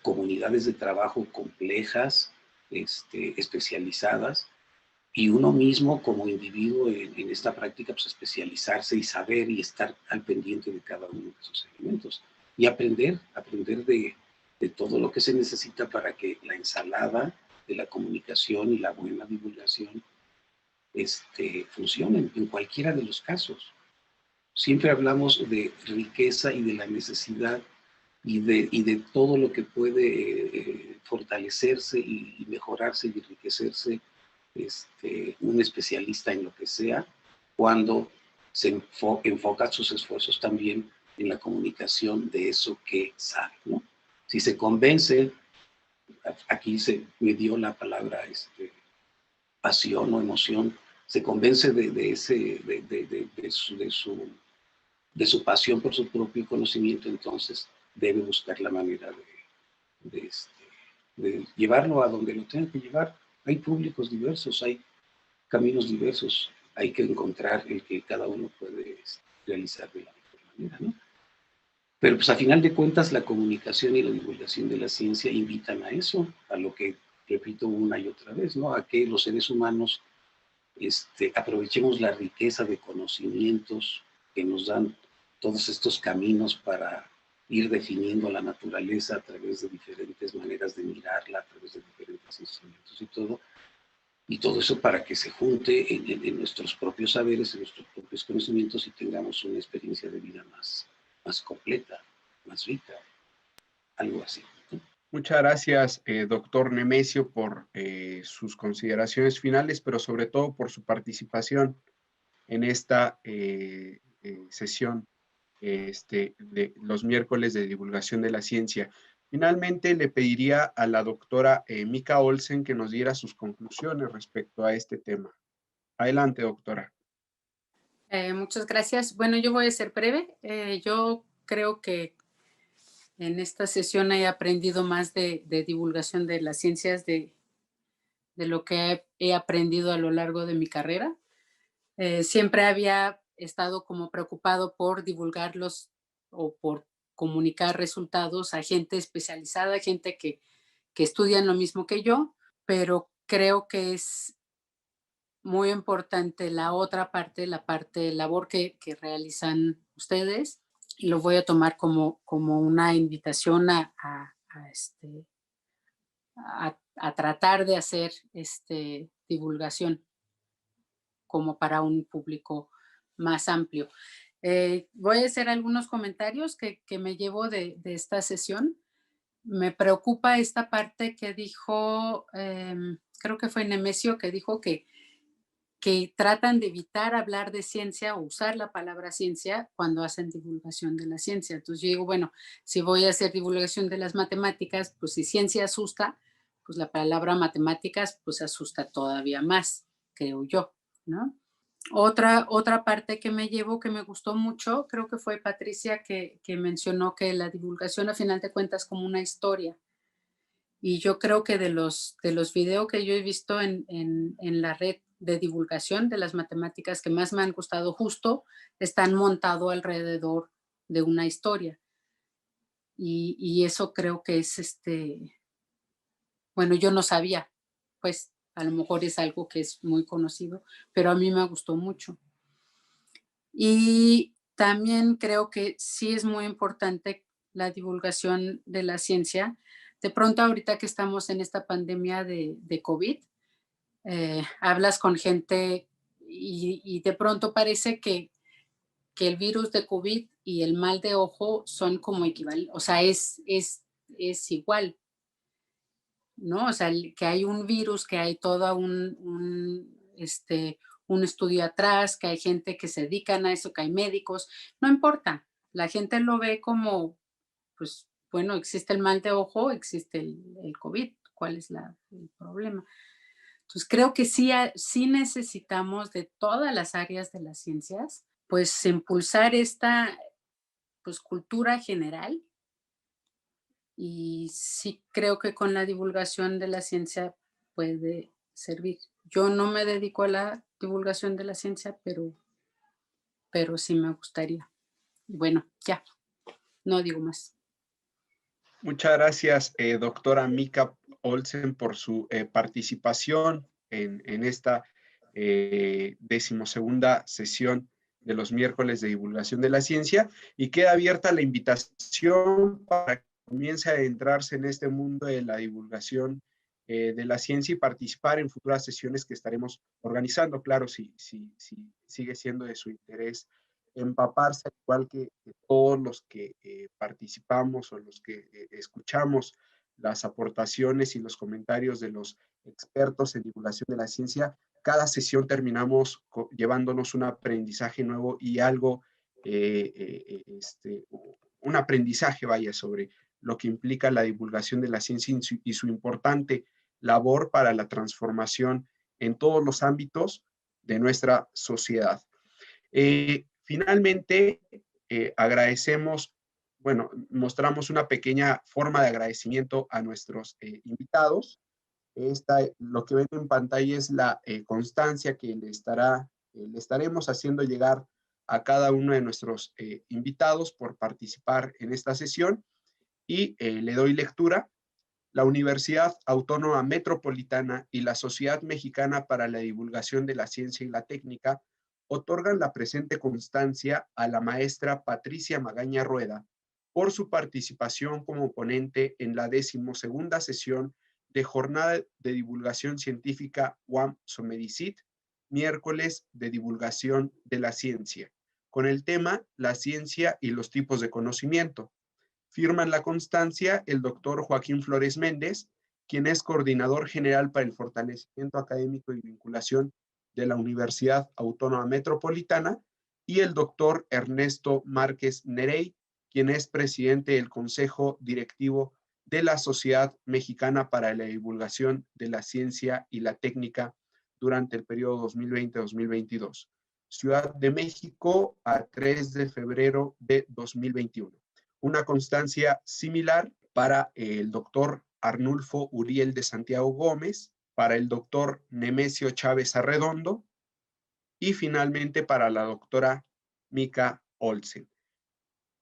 comunidades de trabajo complejas, especializadas, y uno mismo como individuo en esta práctica, pues especializarse y saber y estar al pendiente de cada uno de esos elementos. Y aprender de todo lo que se necesita para que la ensalada de la comunicación y la buena divulgación funcionen en cualquiera de los casos. Siempre hablamos de riqueza y de la necesidad y de todo lo que puede fortalecerse y mejorarse y enriquecerse un especialista en lo que sea, cuando se enfoca sus esfuerzos también en la comunicación de eso que sabe, ¿no? Si se convence, aquí me dio la palabra pasión o emoción, se convence de su pasión por su propio conocimiento, entonces debe buscar la manera de llevarlo a donde lo tenga que llevar. Hay públicos diversos, hay caminos diversos, hay que encontrar el que cada uno puede realizar de la mejor manera, ¿no? Pero pues a final de cuentas la comunicación y la divulgación de la ciencia invitan a eso, a lo que repito una y otra vez, ¿no? A que los seres humanos aprovechemos la riqueza de conocimientos que nos dan todos estos caminos para ir definiendo la naturaleza a través de diferentes maneras de mirarla, a través de diferentes instrumentos y todo eso para que se junte en nuestros propios saberes, en nuestros propios conocimientos y tengamos una experiencia de vida más completa, más rica, algo así, ¿no? Muchas gracias, doctor Nemesio, por sus consideraciones finales, pero sobre todo por su participación en esta sesión de los miércoles de divulgación de la ciencia. Finalmente, le pediría a la doctora Mica Olsen que nos diera sus conclusiones respecto a este tema. Adelante, doctora. Muchas gracias. Bueno, yo voy a ser breve. Yo creo que en esta sesión he aprendido más de divulgación de las ciencias, de lo que he aprendido a lo largo de mi carrera. Siempre había estado como preocupado por divulgarlos o por comunicar resultados a gente especializada, gente que estudian lo mismo que yo, pero creo que es muy importante la otra parte, la parte labor que realizan ustedes, y lo voy a tomar como una invitación a tratar de hacer divulgación como para un público más amplio. Voy a hacer algunos comentarios que me llevo de esta sesión. Me preocupa esta parte que dijo, creo que fue Nemesio, que dijo que tratan de evitar hablar de ciencia o usar la palabra ciencia cuando hacen divulgación de la ciencia. Entonces yo digo, bueno, si voy a hacer divulgación de las matemáticas, pues si ciencia asusta, pues la palabra matemáticas pues asusta todavía más, creo yo, ¿no? Otra parte que me llevo, que me gustó mucho, creo que fue Patricia que mencionó que la divulgación a final de cuentas como una historia. Y yo creo que de los videos que yo he visto en la red de divulgación de las matemáticas que más me han gustado, justo están montados alrededor de una historia. Y eso creo que es bueno, yo no sabía, pues a lo mejor es algo que es muy conocido, pero a mí me gustó mucho. Y también creo que sí es muy importante la divulgación de la ciencia. De pronto ahorita que estamos en esta pandemia de COVID, hablas con gente y de pronto parece que el virus de COVID y el mal de ojo son como equivalentes, o sea, es igual, ¿no? O sea, que hay un virus, que hay todo un estudio atrás, que hay gente que se dedican a eso, que hay médicos, no importa, la gente lo ve como, pues, bueno, existe el mal de ojo, existe el COVID, ¿cuál es el problema? Entonces, creo que sí necesitamos de todas las áreas de las ciencias, pues, impulsar esta, pues, cultura general. Y sí creo que con la divulgación de la ciencia puede servir. Yo no me dedico a la divulgación de la ciencia, pero sí me gustaría. Bueno, ya, no digo más. Muchas gracias, doctora Mika Olsen, por su participación en esta 12ª sesión de los miércoles de divulgación de la ciencia, y queda abierta la invitación para que comience a adentrarse en este mundo de la divulgación de la ciencia y participar en futuras sesiones que estaremos organizando. Claro, si sigue siendo de su interés empaparse, al igual que todos los que participamos o los que escuchamos las aportaciones y los comentarios de los expertos en divulgación de la ciencia. Cada sesión terminamos llevándonos un aprendizaje nuevo y algo, un aprendizaje, vaya, sobre lo que implica la divulgación de la ciencia y su importante labor para la transformación en todos los ámbitos de nuestra sociedad. Finalmente, agradecemos, bueno, mostramos una pequeña forma de agradecimiento a nuestros invitados. Lo que ven en pantalla es la constancia que le estaremos haciendo llegar a cada uno de nuestros invitados por participar en esta sesión, y le doy lectura. La Universidad Autónoma Metropolitana y la Sociedad Mexicana para la Divulgación de la Ciencia y la Técnica otorgan la presente constancia a la maestra Patricia Magaña Rueda por su participación como ponente en la 12ª sesión de Jornada de Divulgación Científica UAM Somedicit, miércoles de divulgación de la ciencia, con el tema La ciencia y los tipos de conocimiento. Firman la constancia el doctor Joaquín Flores Méndez, quien es coordinador general para el fortalecimiento académico y vinculación de la Universidad Autónoma Metropolitana, y el doctor Ernesto Márquez Nerey, quien es presidente del Consejo Directivo de la Sociedad Mexicana para la Divulgación de la Ciencia y la Técnica durante el periodo 2020-2022. Ciudad de México, a 3 de febrero de 2021. Una constancia similar para el doctor Arnulfo Uriel de Santiago Gómez, para el doctor Nemesio Chávez Arredondo y finalmente para la doctora Mika Olsen.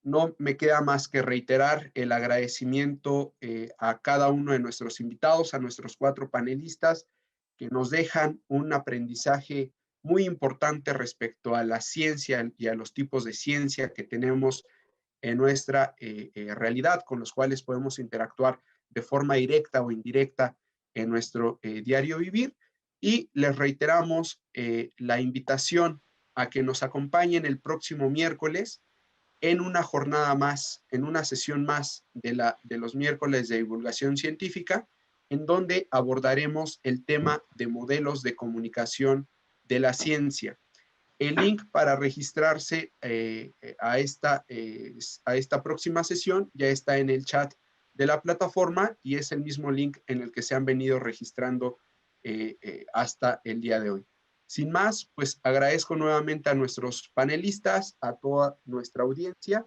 No me queda más que reiterar el agradecimiento a cada uno de nuestros invitados, a nuestros 4 panelistas, que nos dejan un aprendizaje muy importante respecto a la ciencia y a los tipos de ciencia que tenemos en nuestra realidad, con los cuales podemos interactuar de forma directa o indirecta en nuestro diario vivir. Y les reiteramos la invitación a que nos acompañen el próximo miércoles en una jornada más, en una sesión más de los miércoles de divulgación científica, en donde abordaremos el tema de modelos de comunicación de la ciencia. El link para registrarse a esta próxima sesión ya está en el chat de la plataforma y es el mismo link en el que se han venido registrando hasta el día de hoy. Sin más, pues agradezco nuevamente a nuestros panelistas, a toda nuestra audiencia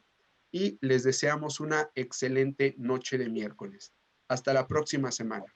y les deseamos una excelente noche de miércoles. Hasta la próxima semana.